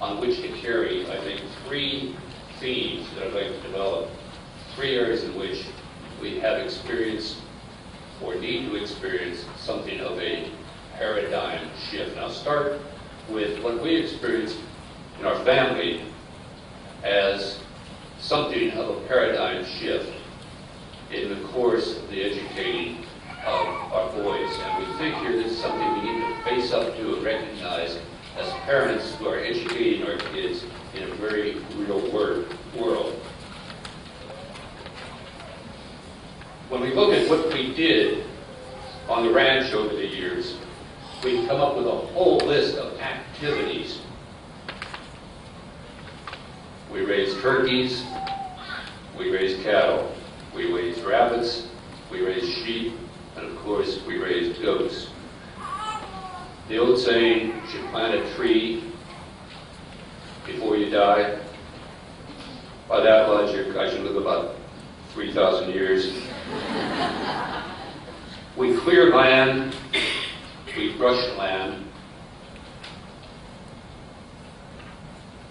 on which to carry, I think, three themes that I'd like to develop, three areas in which we have experienced or need to experience something of a paradigm shift. And I'll start with what we experienced in our family as something of a paradigm shift in the course of the educating of our boys. And we think here this is something we need to face up to and recognize as parents who are educating our kids in a very real world. When we look at what we did on the ranch over the years, we've come up with a whole list of activities. We raised turkeys, we raised cattle, we raised rabbits, we raised sheep, and of course we raised goats. The old saying, you should plant a tree before you die. By that logic, I should live about 3,000 years. We cleared land, we brushed land.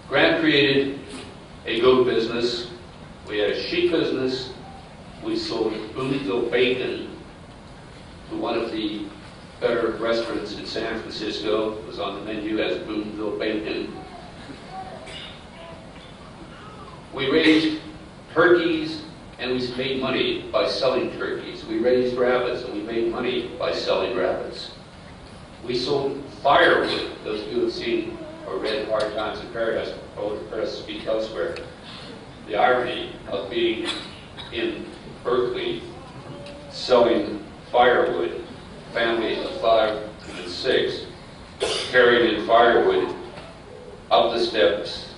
Grant created a goat business. We had a sheep business. We sold Boonville bacon to one of the better restaurants in San Francisco. It was on the menu as Boonville bacon. We raised turkeys and we made money by selling turkeys. We raised rabbits and we made money by selling rabbits. We sold firewood. Those of you who have seen or read Hard Times in Paradise, or heard us speak elsewhere, the irony of being in Berkeley selling firewood, family of 5 and 6, carrying in firewood up the steps,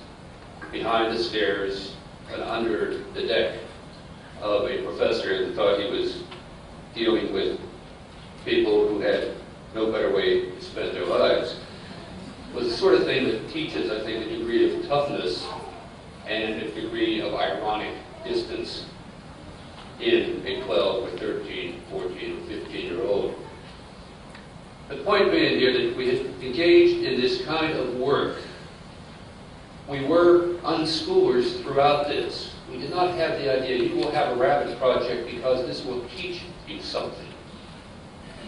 behind the stairs, and under the deck of a professor that thought he was dealing with people who had no better way to spend their lives, was the sort of thing that teaches, I think, a degree of toughness and a degree of ironic distance in a 12 or 13, 14, or 15-year-old. The point being here that we had engaged in this kind of work. We were unschoolers throughout this. We did not have the idea, you will have a rabbit project because this will teach you something.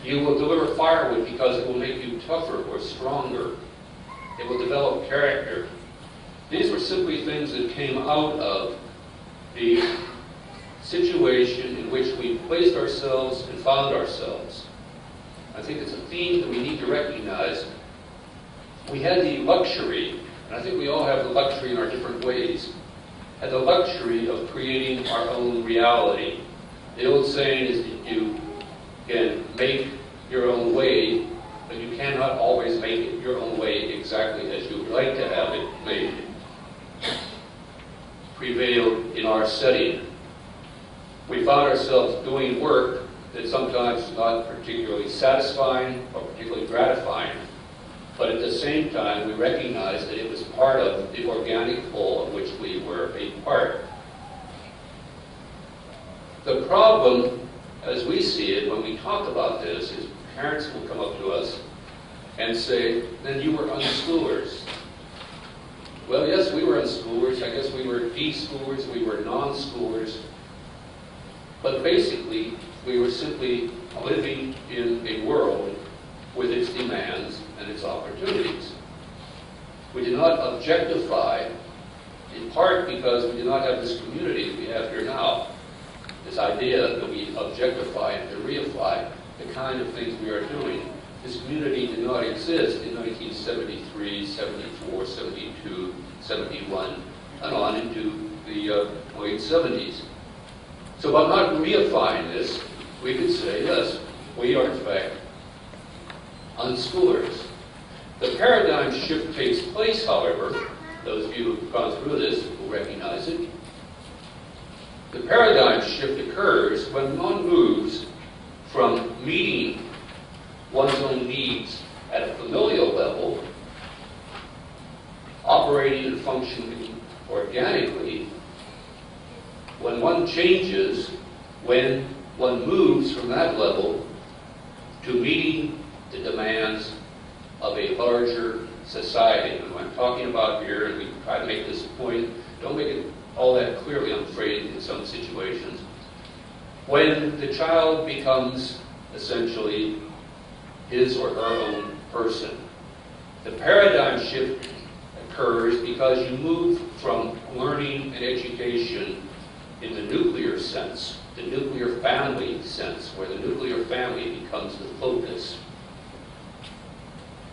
You will deliver firewood because it will make you tougher or stronger. It will develop character. These were simply things that came out of the situation in which we placed ourselves and found ourselves. I think it's a theme that we need to recognize. We had the luxury, and I think we all have the luxury in our different ways, had the luxury of creating our own reality. The old saying is that you can make your own way, but you cannot always make it your own way exactly as you would like to have it made. Prevailed in our setting. We found ourselves doing work that sometimes is not particularly satisfying or particularly gratifying, but at the same time we recognized that it was part of the organic whole of which we were a part. The problem, as we see it, when we talk about this, is parents will come up to us and say, then you were unschoolers. Well, yes, we were unschoolers. I guess we were de-schoolers, we were non-schoolers. But basically, we were simply living in a world with its demands. opportunities. We do not objectify, in part because we do not have this community that we have here now. This idea that we objectify and to reify the kind of things we are doing. This community did not exist in 1973, 74, 72, 71, and on into the late 70s. So by not reifying this, we could say, yes, we are in fact unschoolers. The paradigm shift takes place, however, those of you who have gone through this will recognize it. The paradigm shift occurs when one moves from meeting one's own needs at a familial level, operating and functioning organically, when one changes, when one moves from that level to meeting the demands of a larger society. And what I'm talking about here, and we try to make this point, don't make it all that clearly, I'm afraid, in some situations. When the child becomes essentially his or her own person. The paradigm shift occurs because you move from learning and education in the nuclear sense, the nuclear family sense, where the nuclear family becomes the focus.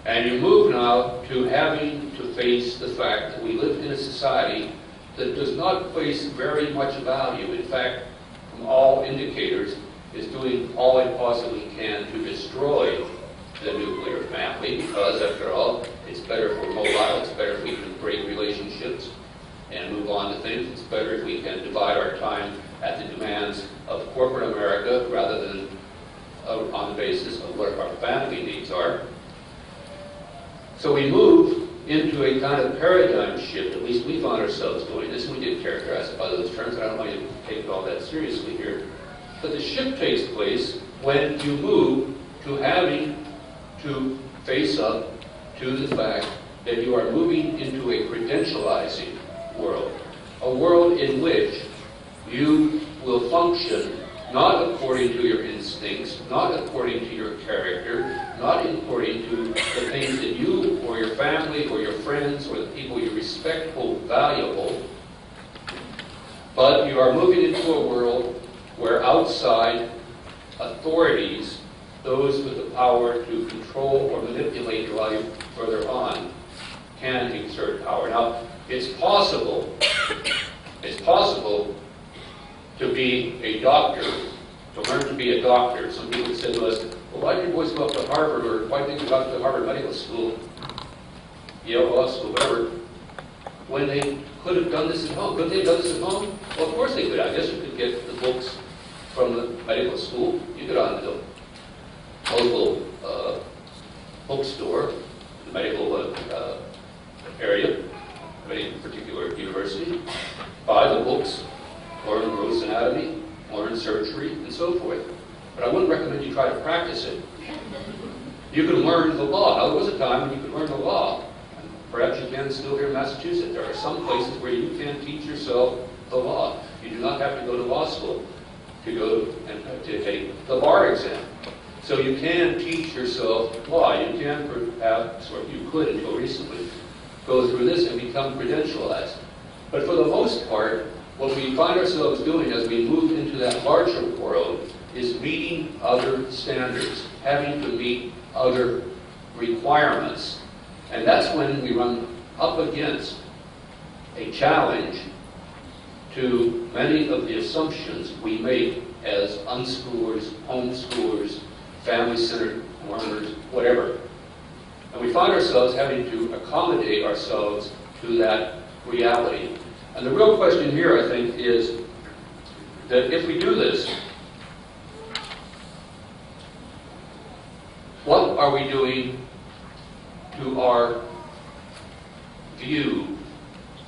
And you move now to having to face the fact that we live in a society that does not place very much value. In fact, from all indicators, is doing all it possibly can to destroy the nuclear family, because after all, it's better if we're mobile, it's better if we can break relationships and move on to things. It's better if we can divide our time at the demands of corporate America rather than on the basis of what our family needs are. So we move into a kind of paradigm shift, at least we found ourselves doing this, and we did characterize it by those terms. I don't want you to take it all that seriously here. But the shift takes place when you move to having to face up to the fact that you are moving into a credentializing world, a world in which you will function not according to your instincts, not according to your character, not according to the things that you or your family or your friends or the people you respect hold valuable, but you are moving into a world where outside authorities, those with the power to control or manipulate your life further on, can exert power. Now, it's possible to be a doctor, to learn to be a doctor. Some people say to us, well, why did your boys go up to Harvard, or why did you go up to Harvard Medical School, Yale Law School, whatever, when they could have done this at home? Couldn't they have done this at home? Well, of course they could. I guess you could get the books from the medical school. You could on the local bookstore, the medical area of any particular university, buy the books, learn gross anatomy, learn surgery, and so forth. But I wouldn't recommend you try to practice it. You can learn the law. Now, there was a time when you could learn the law. And perhaps you can still here in Massachusetts. There are some places where you can teach yourself the law. You do not have to go to law school to go and to take the bar exam. So you can teach yourself law. You can perhaps, or you could until recently, go through this and become credentialized. But for the most part, what we find ourselves doing as we move into that larger world is meeting other standards, having to meet other requirements. And that's when we run up against a challenge to many of the assumptions we make as unschoolers, homeschoolers, family-centered learners, whatever. And we find ourselves having to accommodate ourselves to that reality. And the real question here, I think, is that if we do this, what are we doing to our view,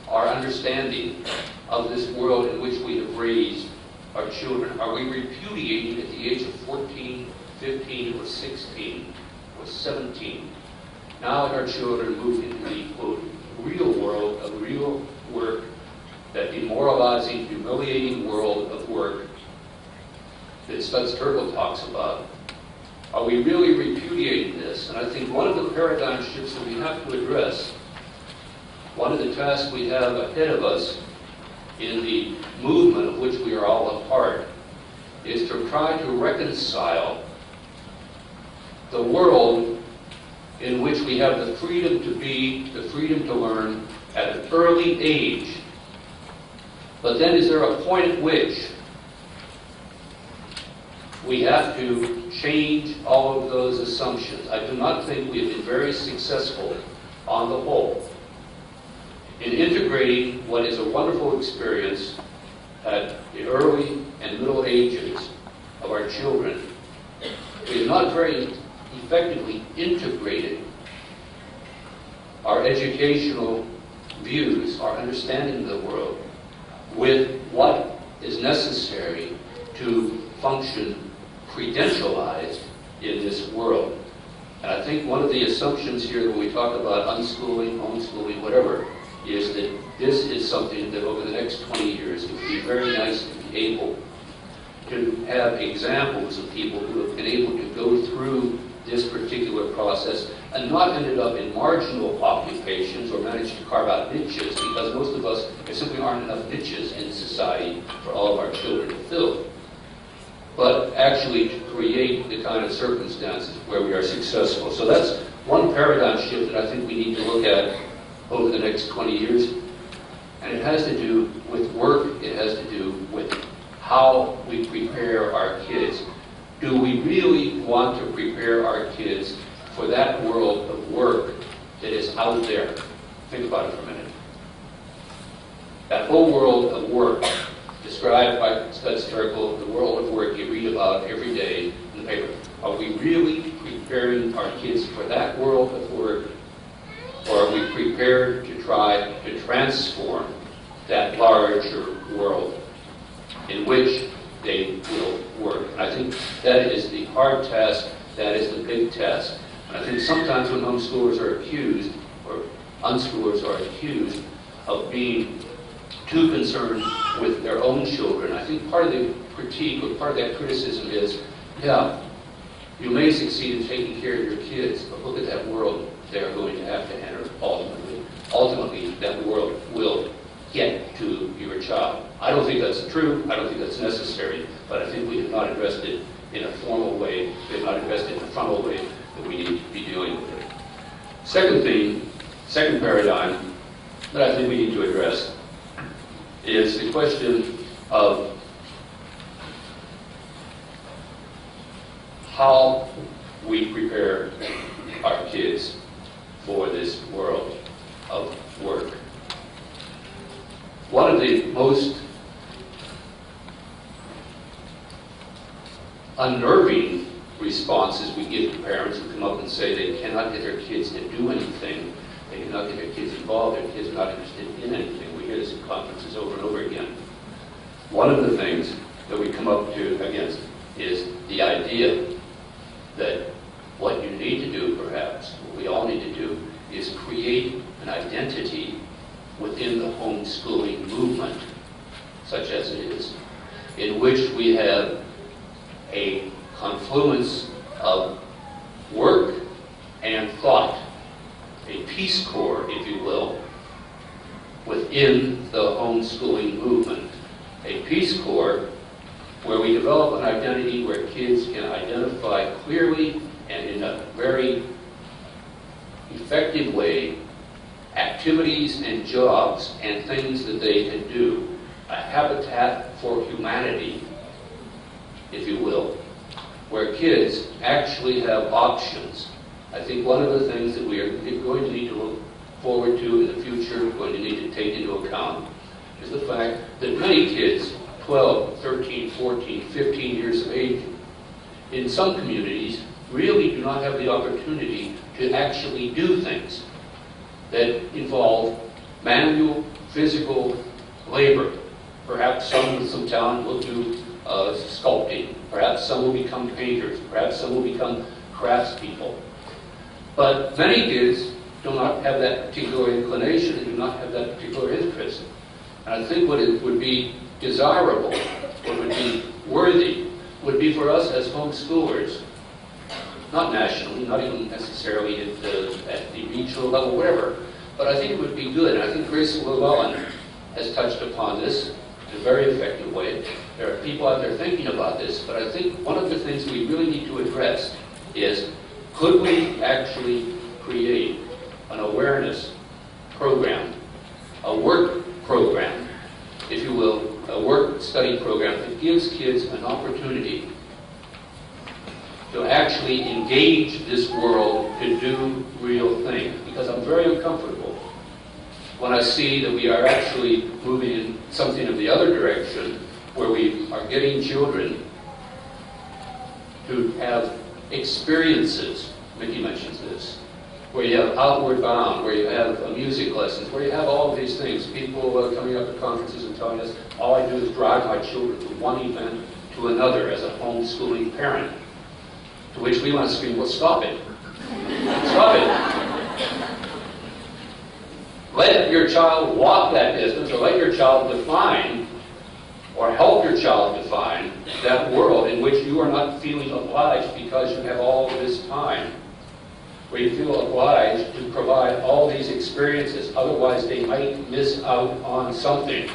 our understanding of this world in which we have raised our children? Are we repudiating at the age of 14, 15, or 16, or 17? Now that our children move into the, quote, real world of real work, that demoralizing, humiliating world of work that Studs Terkel talks about. Are Are we really repudiating this? And I think one of the paradigm shifts that we have to address, one of the tasks we have ahead of us in the movement of which we are all a part, is to try to reconcile the world in which we have the freedom to be, the freedom to learn at an early age. But then is there a point at which we have to change all of those assumptions? I do not think we have been very successful on the whole in integrating what is a wonderful experience at the early and middle ages of our children. We have not very effectively integrated our educational views, our understanding of the world, with what is necessary to function credentialized in this world. And I think one of the assumptions here when we talk about unschooling, homeschooling, whatever, is that this is something that over the next 20 years it would be very nice to be able to have examples of people who have been able to go through this particular process and not ended up in marginal occupations or managed to carve out niches, because most of us, there simply aren't enough niches in society for all of our children to fill. But actually to create the kind of circumstances where we are successful. So that's one paradigm shift that I think we need to look at over the next 20 years. And it has to do with work, it has to do with how we prepare our kids. Do we really want to prepare our kids for that world of work that is out there? Think about it for a minute. That whole world of work described by Studs Terkel, the world of work you read about every day in the paper. Are we really preparing our kids for that world of work, or are we prepared to try to transform that larger world in which they will work? I think that is the hard task, that is the big task. And I think sometimes when homeschoolers are accused, or unschoolers are accused of being too concerned with their own children, I think part of the critique, or part of that criticism is, yeah, you may succeed in taking care of your kids, but look at that world they're going to have to enter ultimately. Ultimately, that world will get to your child. I don't think that's true. I don't think that's necessary. But I think we have not addressed it in a formal way. We have not addressed it in a frontal way that we need to be dealing with it. Second thing, second paradigm that I think we need to address is the question of how we prepare our kids for this world of work. One of the most unnerving responses we give to parents who come up and say they cannot get their kids to do anything, they cannot get their kids involved, their kids are not interested in anything. We hear this in conferences over and over again. One of the things that we come up against is the idea that what you need to do, perhaps, what we all need to do, is create an identity within the homeschooling movement, such as it is, in which we have a confluence of work and thought, a Peace Corps, if you will, within the homeschooling movement. A Peace Corps where we develop an identity where kids can identify clearly and in a very effective way activities and jobs and things that they can do. A habitat for humanity, if you will, where kids actually have options. I think one of the things that we are going to need to look forward to in the future, going to need to take into account, is the fact that many kids, 12, 13, 14, 15 years of age, in some communities, really do not have the opportunity to actually do things that involve manual, physical labor. Perhaps some with some talent will do sculpting. Perhaps some will become painters. Perhaps some will become craftspeople. But many kids do not have that particular inclination and do not have that particular interest. And I think what it would be desirable, what would be worthy, would be for us as homeschoolers not nationally, not even necessarily at the regional level, whatever. But I think it would be good, and I think Grace Llewellyn has touched upon this in a very effective way. There are people out there thinking about this, but I think one of the things we really need to address is, could we actually create an awareness program, a work program, if you will, a work study program that gives kids an opportunity to actually engage this world to do real things. Because I'm very uncomfortable when I see that we are actually moving in something of the other direction, where we are getting children to have experiences. Mickey mentions this, where you have Outward Bound, where you have music lessons, where you have all of these things. People coming up to conferences and telling us, all I do is drive my children from one event to another as a homeschooling parent. To which we want to scream, well, stop it. Stop it. Let your child walk that distance, or let your child define, or help your child define, that world in which you are not feeling obliged because you have all this time, where you feel obliged to provide all these experiences, otherwise they might miss out on something.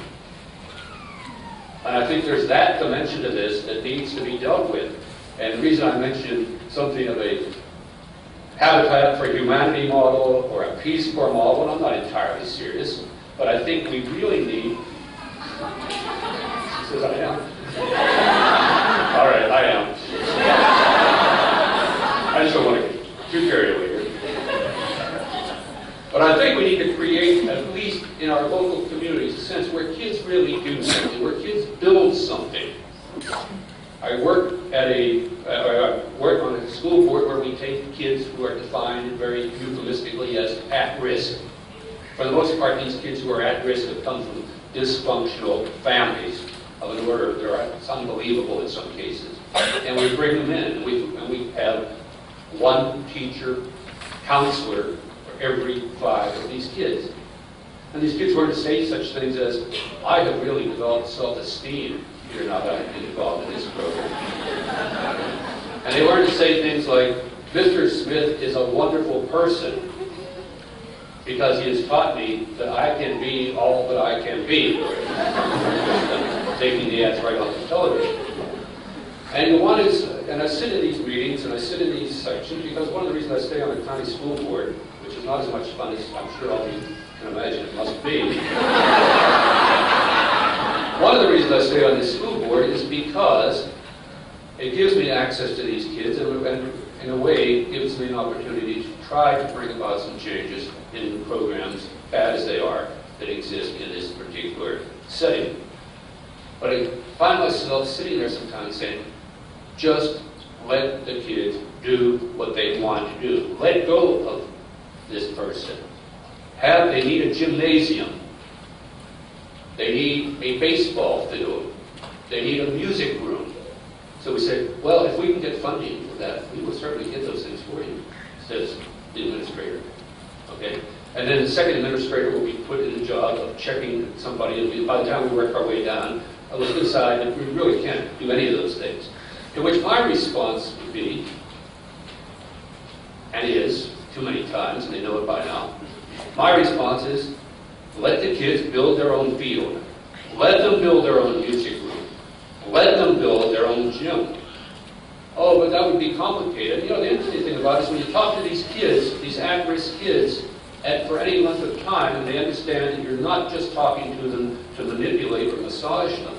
And I think there's that dimension to this that needs to be dealt with. And the reason I mentioned something of a Habitat for Humanity model or a Peace Corps model, and I'm not entirely serious, but I think we really need... She says I am. All right, I am. I just don't want to get too carried away here. But I think we need to create, at least in our local communities, a sense where kids really do something, where kids build something. I work on a school board where we take kids who are defined very euphemistically as at risk. For the most part, these kids who are at risk have come from dysfunctional families of an order it's unbelievable in some cases. And we bring them in, and we have one teacher, counselor for every 5 of these kids. And these kids learn to say such things as, I have really developed self-esteem here now that I've been involved in this program. And they learn to say things like, Mr. Smith is a wonderful person because he has taught me that I can be all that I can be. Taking the ads right off the television. And the one is, and I sit in these meetings and I sit in these sections because one of the reasons I stay on the county school board, which is not as much fun as I'm sure all of you can imagine it must be. One of the reasons I stay on this school board is because it gives me access to these kids and in a way gives me an opportunity to try to bring about some changes in the programs, bad as they are, that exist in this particular setting. But I find myself sitting there sometimes saying, just let the kids do what they want to do. Let go of this person. They need a gymnasium. They need a baseball field. They need a music room. So we say, well, if we can get funding for that, we will certainly get those things for you, says the administrator. Okay? And then the second administrator will be put in the job of checking somebody, and by the time we work our way down, we'll decide that we really can't do any of those things. To which my response would be, and is, too many times, and they know it by now, my response is, let the kids build their own field. Let them build their own music room. Let them build their own gym. Oh, but that would be complicated. You know, the interesting thing about it is when you talk to these kids, these at-risk kids, for any length of time, and they understand that you're not just talking to them to manipulate or massage them.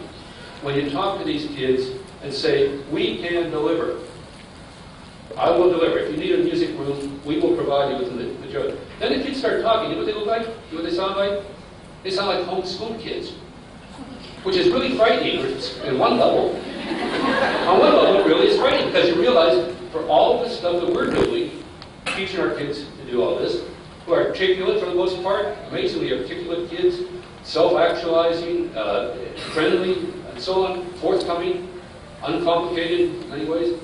When you talk to these kids and say, we can deliver. I will deliver. If you need a music room, we will provide you with the material. Then the kids start talking. You know what they look like? You know what they sound like? They sound like homeschool kids, which is really frightening on one level. On one level, it really is frightening because you realize for all of the stuff that we're doing, teaching our kids to do all this, who are articulate for the most part, amazingly articulate kids, self-actualizing, friendly, and so on, forthcoming, uncomplicated in many ways.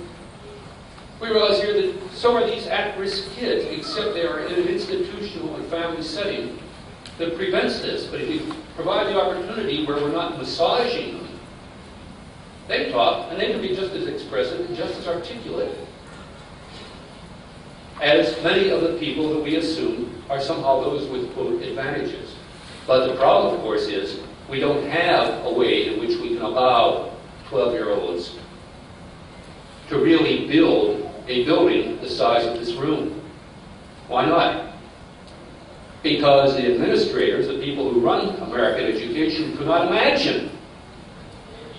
We realize here that so are these at-risk kids, except they are in an institutional and family setting that prevents this. But if you provide the opportunity where we're not massaging them, they talk, and they can be just as expressive and just as articulate. as many of the people that we assume are somehow those with, quote, advantages. But the problem, of course, is we don't have a way in which we can allow 12-year-olds to really build a building the size of this room. Why not? Because the administrators, the people who run American education, cannot imagine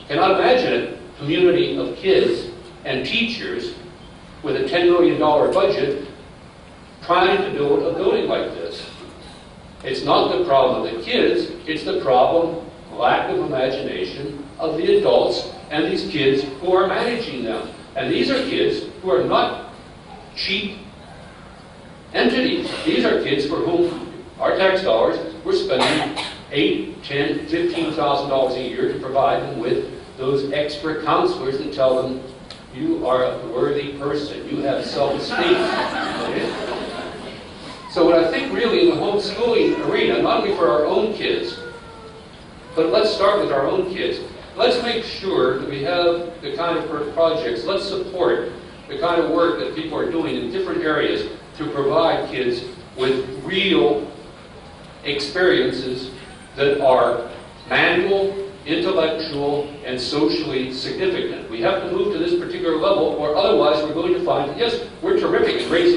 a community of kids and teachers with a $10 million budget trying to build a building like this. It's not the problem of the kids, it's the problem, lack of imagination, of the adults and these kids who are managing them. And these are kids who are not cheap entities. These are kids for whom our tax dollars, we're spending $8, $10, $15,000 a year to provide them with those extra counselors that tell them, you are a worthy person, you have self-esteem. Okay? So what I think really in the homeschooling arena, not only for our own kids, but let's start with our own kids. Let's make sure that we have the kind of projects, let's support the kind of work that people are doing in different areas to provide kids with real experiences that are manual, intellectual, and socially significant. We have to move to this particular level, or otherwise we're going to find, yes, we're terrific at raising